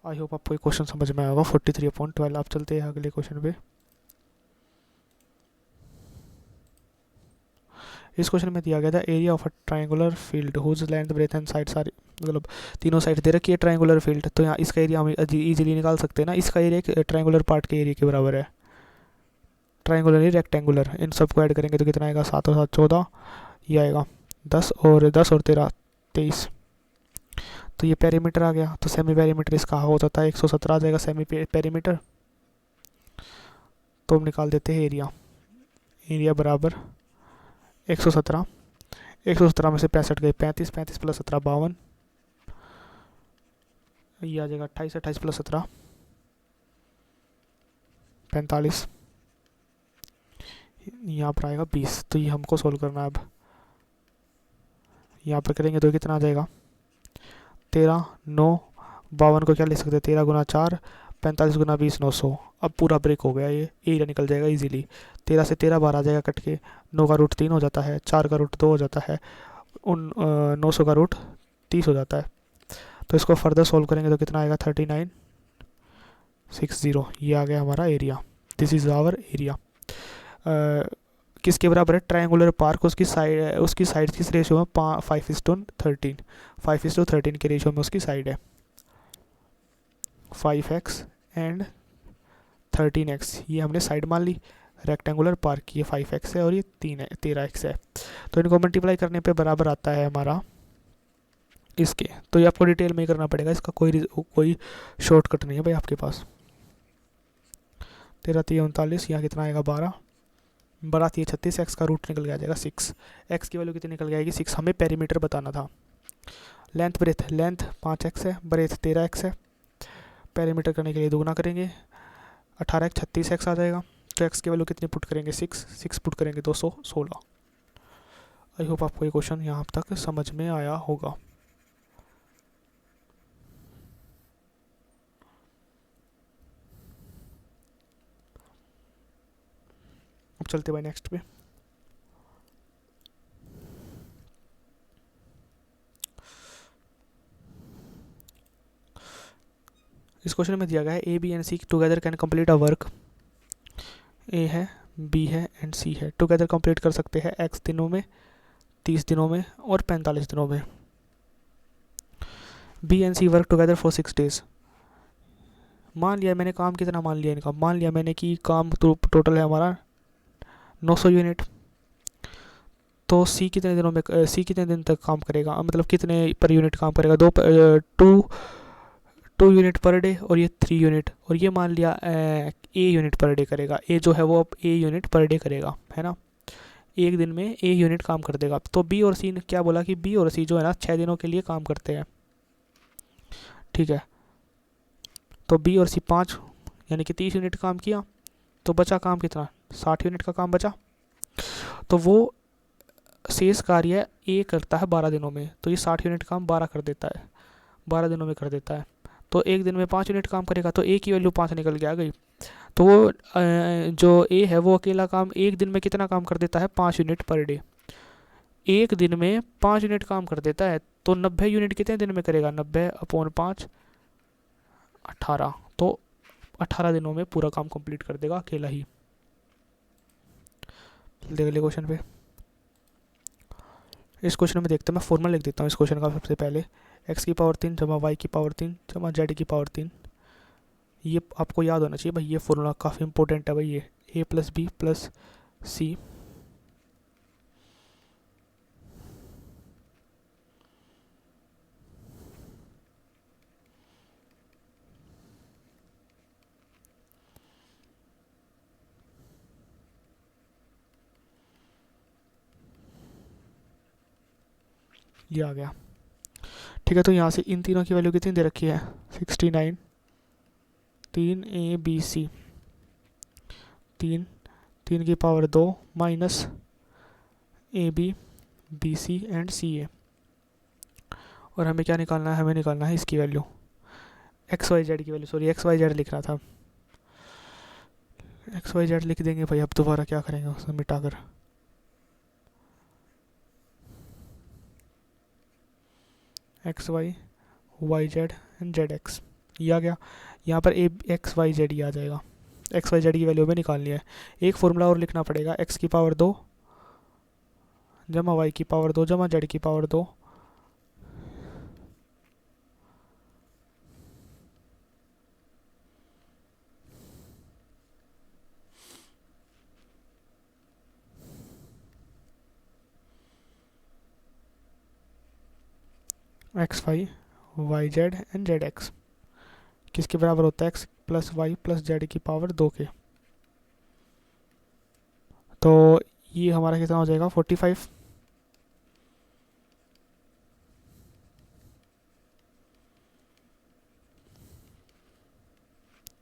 आई होप आपको ये क्वेश्चन समझ में आया होगा। 43/12। आप चलते हैं अगले क्वेश्चन पे। इस क्वेश्चन में दिया गया था area of a triangular field whose length breadth and sides are, मतलब तीनों साइड दे रखी है ट्रायंगुलर फील्ड। तो यहाँ इसका एरिया हम इजीली निकाल सकते हैं ना। इसका एरिया एक ट्रायंगुलर पार्ट के एरिया के बराबर है, ट्रायंगुलर नहीं रेक्टेंगुलर। इन सबको ऐड करेंगे तो कितना आएगा 7 और 7 14, ये आएगा 10 और 13 23। तो ये पेरीमीटर आ गया। तो सेमी पेरीमीटर इसका हो जाता है 117 आ जाएगा सेमी पेरीमीटर। तो हम निकाल देते हैं एरिया। एरिया बराबर 117, 117 में से 65 गए 35, 35 प्लस 17 52, ये आ जाएगा 28, 28 प्लस 17 45, यहाँ पर आएगा 20। तो ये हमको सोल्व करना है। अब यहाँ पर करेंगे तो कितना आ जाएगा 13 9 52 को क्या ले सकते हैं 13 गुना 4 45 गुना 20 900। अब पूरा ब्रेक हो गया, ये एरिया निकल जाएगा इजीली। 13 से 13 बार आ जाएगा कट के, 9 का रूट 3 हो जाता है, 4 का रूट 2 हो जाता है, 900 का रूट 30 हो जाता है। तो इसको फर्दर सोल्व करेंगे तो कितना आएगा 3960। ये आ गया हमारा area. This is our area. किसके बराबर है ट्रायंगुलर पार्क, उसकी साइड किस रेशियो में 5:13, 5:13 के रेशियो में उसकी साइड है 5x एंड 13x। ये हमने साइड मान ली। रेक्टेंगुलर पार्क की ये 5x है और ये 13x है। तो इनको मल्टीप्लाई करने पे बराबर आता है हमारा इसके। तो ये आपको डिटेल में ही करना पड़ेगा, इसका कोई शॉर्टकट नहीं है भाई आपके पास। 13 3 39, यहाँ कितना आएगा 12, 12 3 36, एक्स का रूट निकल के आ जाएगा 6। एक्स की वैल्यू कितनी निकल जाएगी 6। हमें पेरीमीटर बताना था। लेंथ 5x है, ब्रेथ 13x है। पेरीमीटर करने के लिए दोगुना करेंगे, 18 36x आ जाएगा। तो x की वैल्यू कितनी पुट करेंगे 6 पुट करेंगे 216। आई होप आपको ये क्वेश्चन यहाँ तक समझ में आया होगा। अब चलते भाई नेक्स्ट पे। इस क्वेश्चन में दिया गया है A B and C together can complete a work. A है, बी है एंड सी है। टुगेदर कंप्लीट कर सकते हैं x दिनों में, 30 दिनों में और 45 दिनों में। B and C work together for 6 days. मान लिया मैंने काम कितना मान लिया इनका, मान लिया मैंने कि काम तो टोटल है हमारा 900 यूनिट। तो सी कितने दिनों में सी कितने दिन तक काम करेगा, मतलब कितने पर यूनिट काम करेगा, 2 यूनिट पर डे, और ये 3 यूनिट। और ये मान लिया ए यूनिट पर डे करेगा। ए जो है वो अब ए यूनिट पर डे करेगा, है ना। एक दिन में ए यूनिट काम कर देगा। तो बी और सी ने क्या बोला कि बी और सी जो है ना 6 दिनों के लिए काम करते हैं, ठीक है। तो बी और सी 5 यानी कि 30 यूनिट काम किया, तो बचा काम कितना, 60 यूनिट का काम बचा। तो वो शेष कार्य ए करता है 12 दिनों में, तो ये 60 यूनिट काम 12 कर देता है, 12 दिनों में कर देता है। तो एक दिन में 5 यूनिट काम करेगा, तो ए की वैल्यू 5 निकल के आ गई। तो वो जो ए है वो अकेला काम एक दिन में कितना काम कर देता है, 5 यूनिट पर डे। एक दिन में 5 यूनिट काम कर देता है, तो 90 यूनिट कितने दिन में करेगा, 90/5 18। तो 18 दिनों में पूरा काम कंप्लीट कर देगा अकेला ही। अगले क्वेश्चन पे, इस क्वेश्चन में देखते हैं, मैं फॉर्मूला लिख देता हूँ इस क्वेश्चन का सबसे पहले। x की पावर 3 जमा y की पावर 3 जमा z की पावर 3। ये आपको याद होना चाहिए भाई, ये फॉर्मूला काफ़ी इंपॉर्टेंट है भाई। ये a प्लस बी प्लस सी ये आ गया। ठीक है, तो यहाँ से इन तीनों की वैल्यू कितनी दे रखी है, 69। 3 a b c, 3 की power 2 minus A B B C and C A. और हमें क्या निकालना है, हमें निकालना है इसकी वैल्यू, एक्स वाई जेड की value, sorry X Y Z लिखना था, एक्स वाई जेड लिख देंगे भाई। अब दोबारा क्या करेंगे उसे मिटाकर, X Y Y Z and Z X, ये आ गया। यहाँ पर ए एक्स वाई जेड ही आ जाएगा, एक्स वाई जेड की वैल्यू हमें निकालनी है। एक फॉर्मूला और लिखना पड़ेगा, एक्स की पावर 2 जमा वाई की पावर 2 जमा जेड की power 2 X Y Z and Z X किसके बराबर होता है, X plus Y plus Z की पावर 2 के। तो ये हमारा कितना हो जाएगा, 45।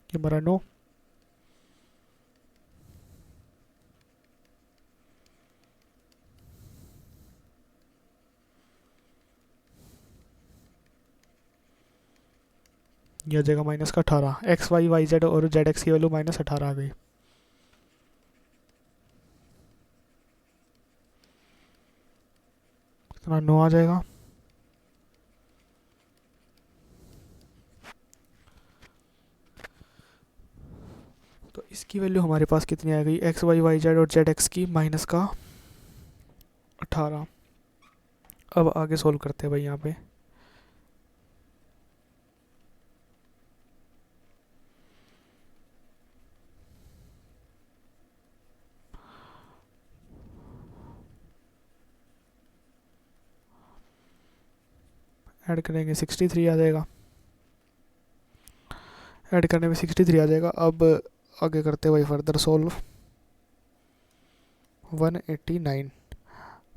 ये हमारा 9। ये हो जाएगा माइनस का 18। एक्स वाई वाई जेड और जेड एक्स की वैल्यू -18 आ गई। कितना, 9 आ जाएगा। तो इसकी वैल्यू हमारे पास कितनी आ गई, एक्स वाई वाई जेड और जेड एक्स की माइनस का 18। अब आगे सोल्व करते हैं भाई यहाँ पे। ऐड करेंगे 63 आ जाएगा, ऐड करने में 63 आ जाएगा। अब आगे करते हैं भाई फर्दर सोल्व। 189,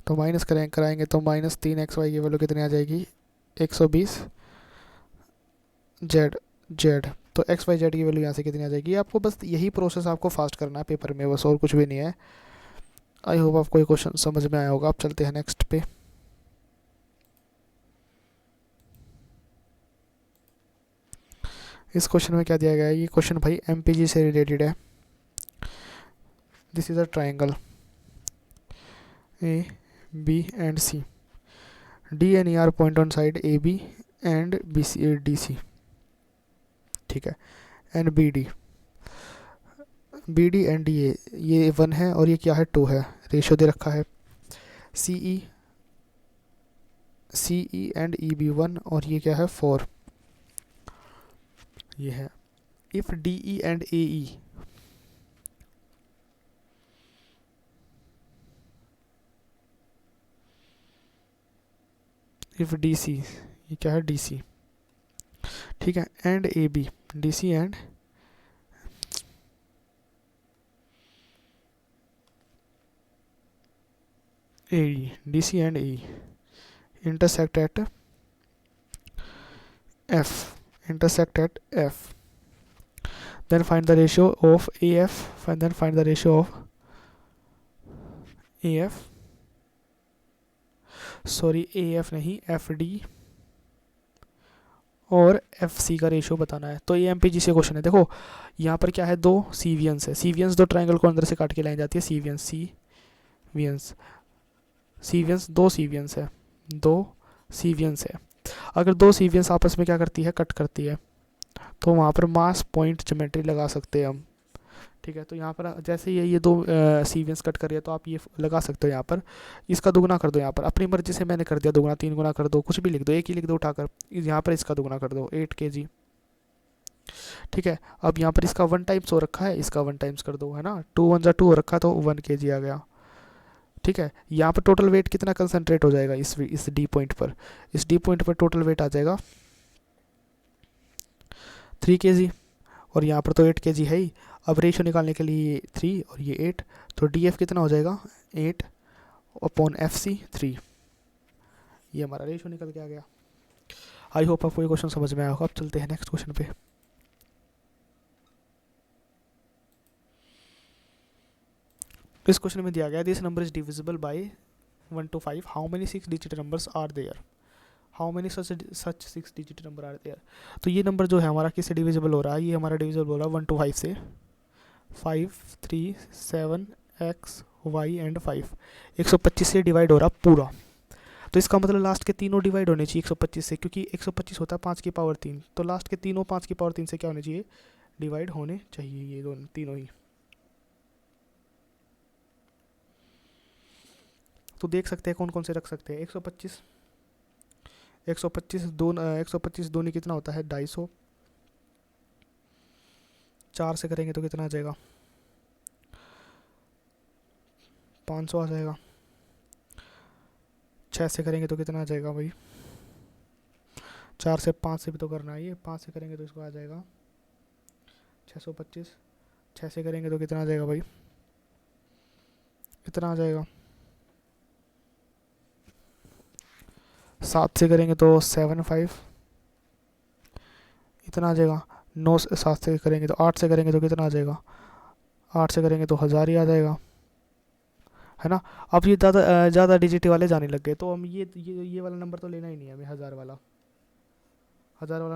तो माइनस कराएंगे तो -3 XY की वैल्यू कितनी आ जाएगी, 120 जेड। तो एक्स वाई जेड की वैल्यू यहाँ से कितनी आ जाएगी। आपको बस यही प्रोसेस आपको फास्ट करना है पेपर में, बस और कुछ भी नहीं है। आई होप आपको ये क्वेश्चन समझ में आया होगा। आप चलते हैं नेक्स्ट पे। इस क्वेश्चन में क्या दिया गया है, ये क्वेश्चन भाई एमपीजी से रिलेटेड है। This is a triangle A B and C, D and E are point on side A B and B C D C, ठीक है। And B D and D A, ये 1 है और ये क्या है, 2 है। रेशियो दे रखा है सी ई एंड ई बी 1 और ये क्या है, 4 ये है। If D E and A E, if D C, ये क्या है, डी सी, ठीक है। And A B, D C and A E, D C and A intersect at F, intersect at F, then find the ratio of A F, then find the ratio of A F, sorry A F नहीं F D और F C का रेशियो बताना है। तो ये MPG से question है। देखो यहाँ पर क्या है, दो सीवियंस है, सीवियंस दो ट्रायंगल को अंदर से काट के लाइन जाती है, सीवियंस सीवियंस सीवियंस दो सीवियंस है, दो सीवियंस है। अगर दो सीवियंस आपस में क्या करती है, कट करती है, तो वहाँ पर मास पॉइंट ज्योमेट्री लगा सकते हैं हम। ठीक है, तो यहाँ पर जैसे ये दो सीवियंस कट कर रही है तो आप ये लगा सकते हो। यहाँ पर इसका दुगना कर दो, यहाँ पर अपनी मर्जी से मैंने कर दिया दुगना, 3 गुना कर दो, कुछ भी लिख दो, एक ही लिख दो उठाकर। यहाँ पर इसका दुगना कर दो 8 kg। ठीक है, अब यहाँ पर इसका 1 टाइम्स हो रखा है, इसका 1 टाइम्स कर दो, है ना, 2 1 जा 2 हो रखा है तो 1 kg आ गया। ठीक है, यहाँ पर टोटल वेट कितना कंसंट्रेट हो जाएगा इस डी पॉइंट पर, इस डी पॉइंट पर टोटल वेट आ जाएगा 3 kg, और यहाँ पर तो 8 kg है ही। अब रेशियो निकालने के लिए 3 और ये 8, तो डी एफ कितना हो जाएगा 8 अपॉन एफ सी 3। ये हमारा रेशियो निकल के आ गया। आई होप आपको ये क्वेश्चन समझ में आया होगा। अब चलते हैं नेक्स्ट क्वेश्चन पे। इस क्वेश्चन में दिया गया this number is divisible by 1 to 5, how many 6 digit numbers are there, how many such 6 digit number are there. तो ये नंबर जो है हमारा किससे डिविजिबल हो रहा है, ये हमारा डिविजिबल हो रहा है 1 to 5 से, 5 3 7 x y एंड 5, 125 से डिवाइड हो रहा पूरा। तो इसका मतलब लास्ट के तीनों डिवाइड होने चाहिए 125 से, क्योंकि 125 होता है 5 की पावर 3, तो लास्ट के तीनों 5 की पावर 3 से क्या होने चाहिए, डिवाइड होने चाहिए, ये दोनों तीनों ही। तो देख सकते हैं कौन कौन से रख सकते हैं। 125 दोनों कितना होता है 250, 4 से करेंगे तो कितना आ जाएगा 500 आ जाएगा, 6 से करेंगे तो कितना आ जाएगा भाई, 4 से 5 से भी तो करना है, ये 5 से करेंगे तो इसको आ जाएगा 625, 6 से करेंगे तो कितना आ जाएगा भाई, इतना आ जाएगा, 7 से करेंगे तो 75, इतना आ जाएगा, 9 से 7 से करेंगे तो 8 से करेंगे तो कितना आ जाएगा, 8 से करेंगे तो 1000 ही आ जाएगा, है ना। अब ये ज़्यादा डिजिट वाले जाने लग गए, तो हम ये वाला नंबर तो लेना ही नहीं है हमें, 1000 वाला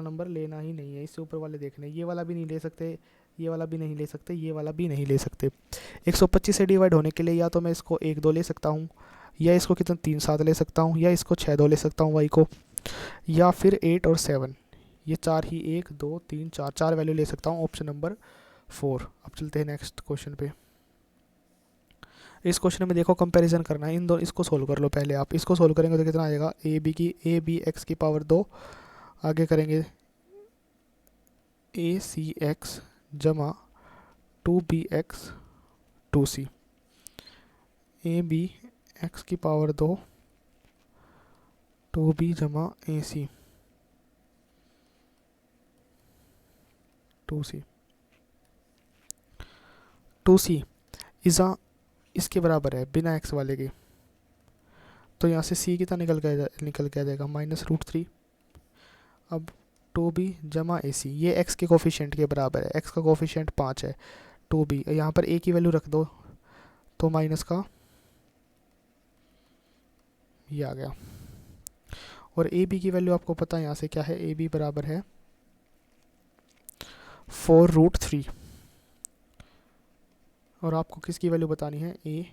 नंबर लेना ही नहीं है। इससे ऊपर वाले देखने, ये वाला भी नहीं ले सकते, ये वाला भी नहीं ले सकते, ये वाला भी नहीं ले सकते। 125 से डिवाइड होने के लिए या तो मैं इसको 1 2 ले सकता हूँ, या इसको कितना 3 7 ले सकता हूँ, या इसको 6 2 ले सकता हूँ वाई को, या फिर 8 और 7, ये 4 ही 1 2 3 4 वैल्यू ले सकता हूँ, ऑप्शन नंबर 4। अब चलते हैं नेक्स्ट क्वेश्चन पे। इस क्वेश्चन में देखो कंपैरिजन करना है, इन दो इसको सोल्व कर लो पहले आप। इसको सोल्व करेंगे तो कितना आएगा, ए बी एक्स की पावर 2, आगे करेंगे ए सी एक्स जमा 2b x 2c, A B X की पावर 2 2b जमा ए सी 2c, 2c इज़ा इसके बराबर है बिना x वाले के, तो यहाँ से c कितना निकल के आ जाएगा -√3। अब 2b जमा ए सी, ये x के कोफिशिएंट के बराबर है, x का कोफिशिएंट 5 है, 2b यहाँ पर a की वैल्यू रख दो तो माइनस का ये आ गया, और ए बी की वैल्यू आपको पता है यहाँ से क्या है, ए बी बराबर है 4√3, और आपको किसकी वैल्यू बतानी है, ए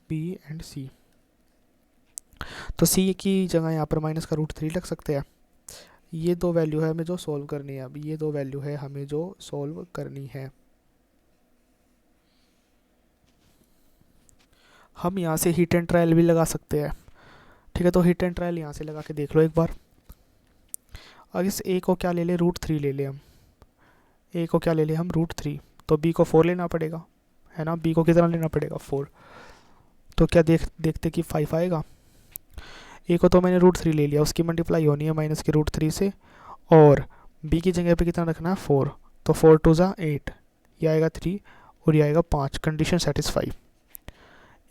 बी एंड सी। तो सी की जगह यहाँ पर माइनस का √3 लग सकते हैं। ये दो वैल्यू है हमें जो सॉल्व करनी है, अब ये दो वैल्यू है हमें जो सॉल्व करनी है। हम यहाँ से हिट एंड ट्रायल भी लगा सकते हैं, ठीक है। तो हिट एंड ट्रायल यहाँ से लगा के देख लो एक बार। और इस ए को क्या ले ले, √3 ले ले हम, ए को क्या ले ले हम √3, तो बी को 4 लेना पड़ेगा, है ना। बी को कितना लेना पड़ेगा 4, तो क्या देखते कि 5 आएगा। ए को तो मैंने √3 ले लिया, उसकी मल्टीप्लाई होनी है माइनस के √3 से, और बी की जगह पे कितना रखना है 4, तो 4 2 ज़ा 8, ये आएगा 3 और ये आएगा 5, कंडीशन सेटिस्फाई।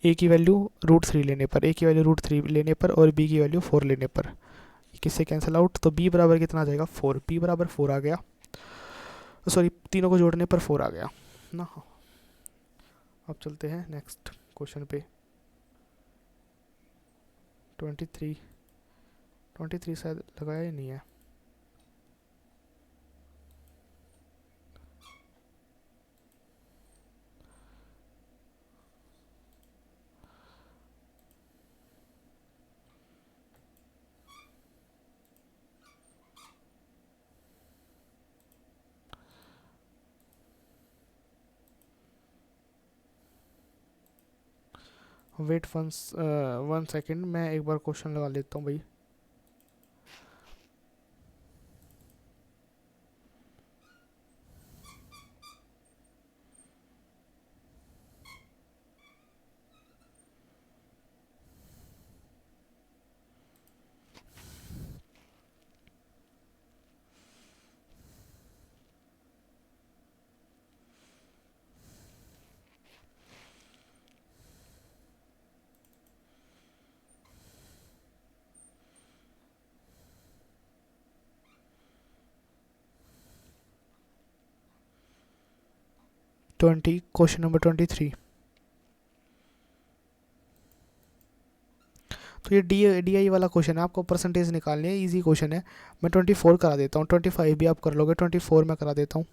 ए की वैल्यू √3 लेने पर, ए की वैल्यू √3 लेने पर और बी की वैल्यू 4 लेने पर। किससे कैंसिल आउट, तो बी बराबर कितना आ जाएगा 4, बी बराबर 4 आ गया, सॉरी तीनों को जोड़ने पर 4 आ गया ना। अब चलते हैं नेक्स्ट क्वेश्चन पे। 23 शायद लगाया ही नहीं है। वेट 1 सेकेंड, मैं एक बार क्वेश्चन लगा लेता हूँ भाई। Question number 23। तो ये डी आई वाला क्वेश्चन है, आपको परसेंटेज निकालनी है, इजी क्वेश्चन है। मैं 24 करा देता हूँ, 25 भी आप कर लोगे, 24 मैं करा देता हूँ।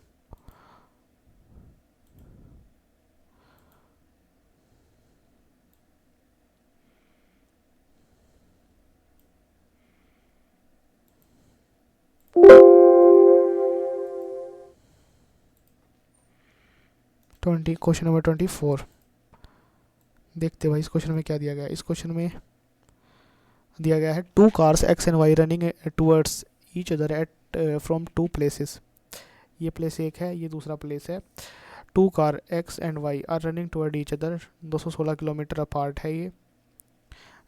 क्वेश्चन नंबर 24 देखते हैं भाई, इस क्वेश्चन में क्या दिया गया है। इस क्वेश्चन में दिया गया है 2 cars x and y running towards each other at from 2 places. ये प्लेस एक है, ये दूसरा प्लेस है। 2 car x and y are running toward each other, 216 kilometre apart है ये।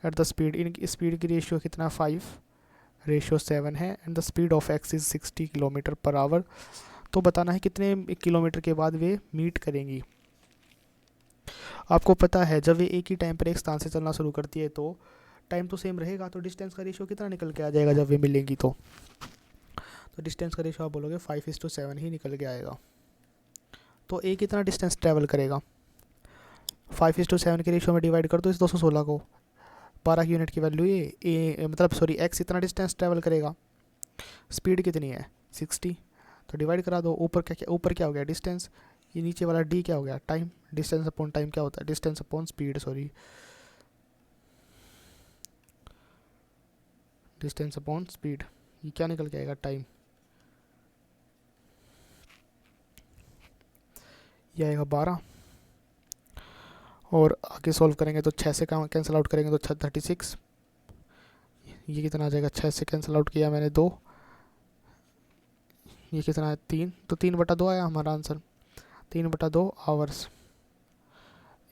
एट द स्पीड, इनकी स्पीड की रेशियो कितना 5:7 है। And the speed of x is 60 kilometre per hour. तो बताना है कितने किलोमीटर के बाद वे मीट करेंगी। आपको पता है जब वे एक ही टाइम पर एक स्थान से चलना शुरू करती है तो टाइम तो सेम रहेगा, तो डिस्टेंस का रेशियो कितना निकल के आ जाएगा जब वे मिलेंगी। तो डिस्टेंस का रेशियो आप बोलोगे 5:7 ही निकल के आएगा। तो ए कितना डिस्टेंस ट्रैवल करेगा, 5:7 के रेशियो में डिवाइड कर दो इस 216 को, 12 की यूनिट की वैल्यू ए मतलब सॉरी एक्स इतना डिस्टेंस ट्रैवल करेगा, स्पीड कितनी है 60, तो डिवाइड करा दो। ऊपर क्या हो गया डिस्टेंस, ये नीचे वाला डी क्या हो गया टाइम, डिस्टेंस अपॉन टाइम क्या होता है, distance upon speed, sorry distance upon speed. ये क्या निकल के आएगा टाइम, ये आएगा 12। और आगे सॉल्व करेंगे तो 6 से कैंसिल आउट करेंगे तो 36। ये कितना आ जाएगा, 6 से कैंसिल आउट किया मैंने 2, ये कितना है 3, तो 3/2 आया हमारा आंसर, 3/2 आवर्स।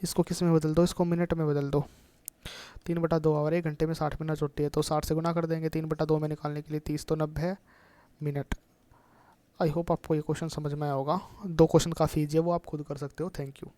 इसको किस में बदल दो, इसको मिनट में बदल दो। 3/2 आवर 1 घंटे में 60 मिनट होती है, तो 60 से गुना कर देंगे 3/2 में निकालने के लिए, 30 तो 90 मिनट। आई होप आपको ये क्वेश्चन समझ में आया होगा। 2 क्वेश्चन काफ़ी ईजी है, वो आप खुद कर सकते हो। Thank you.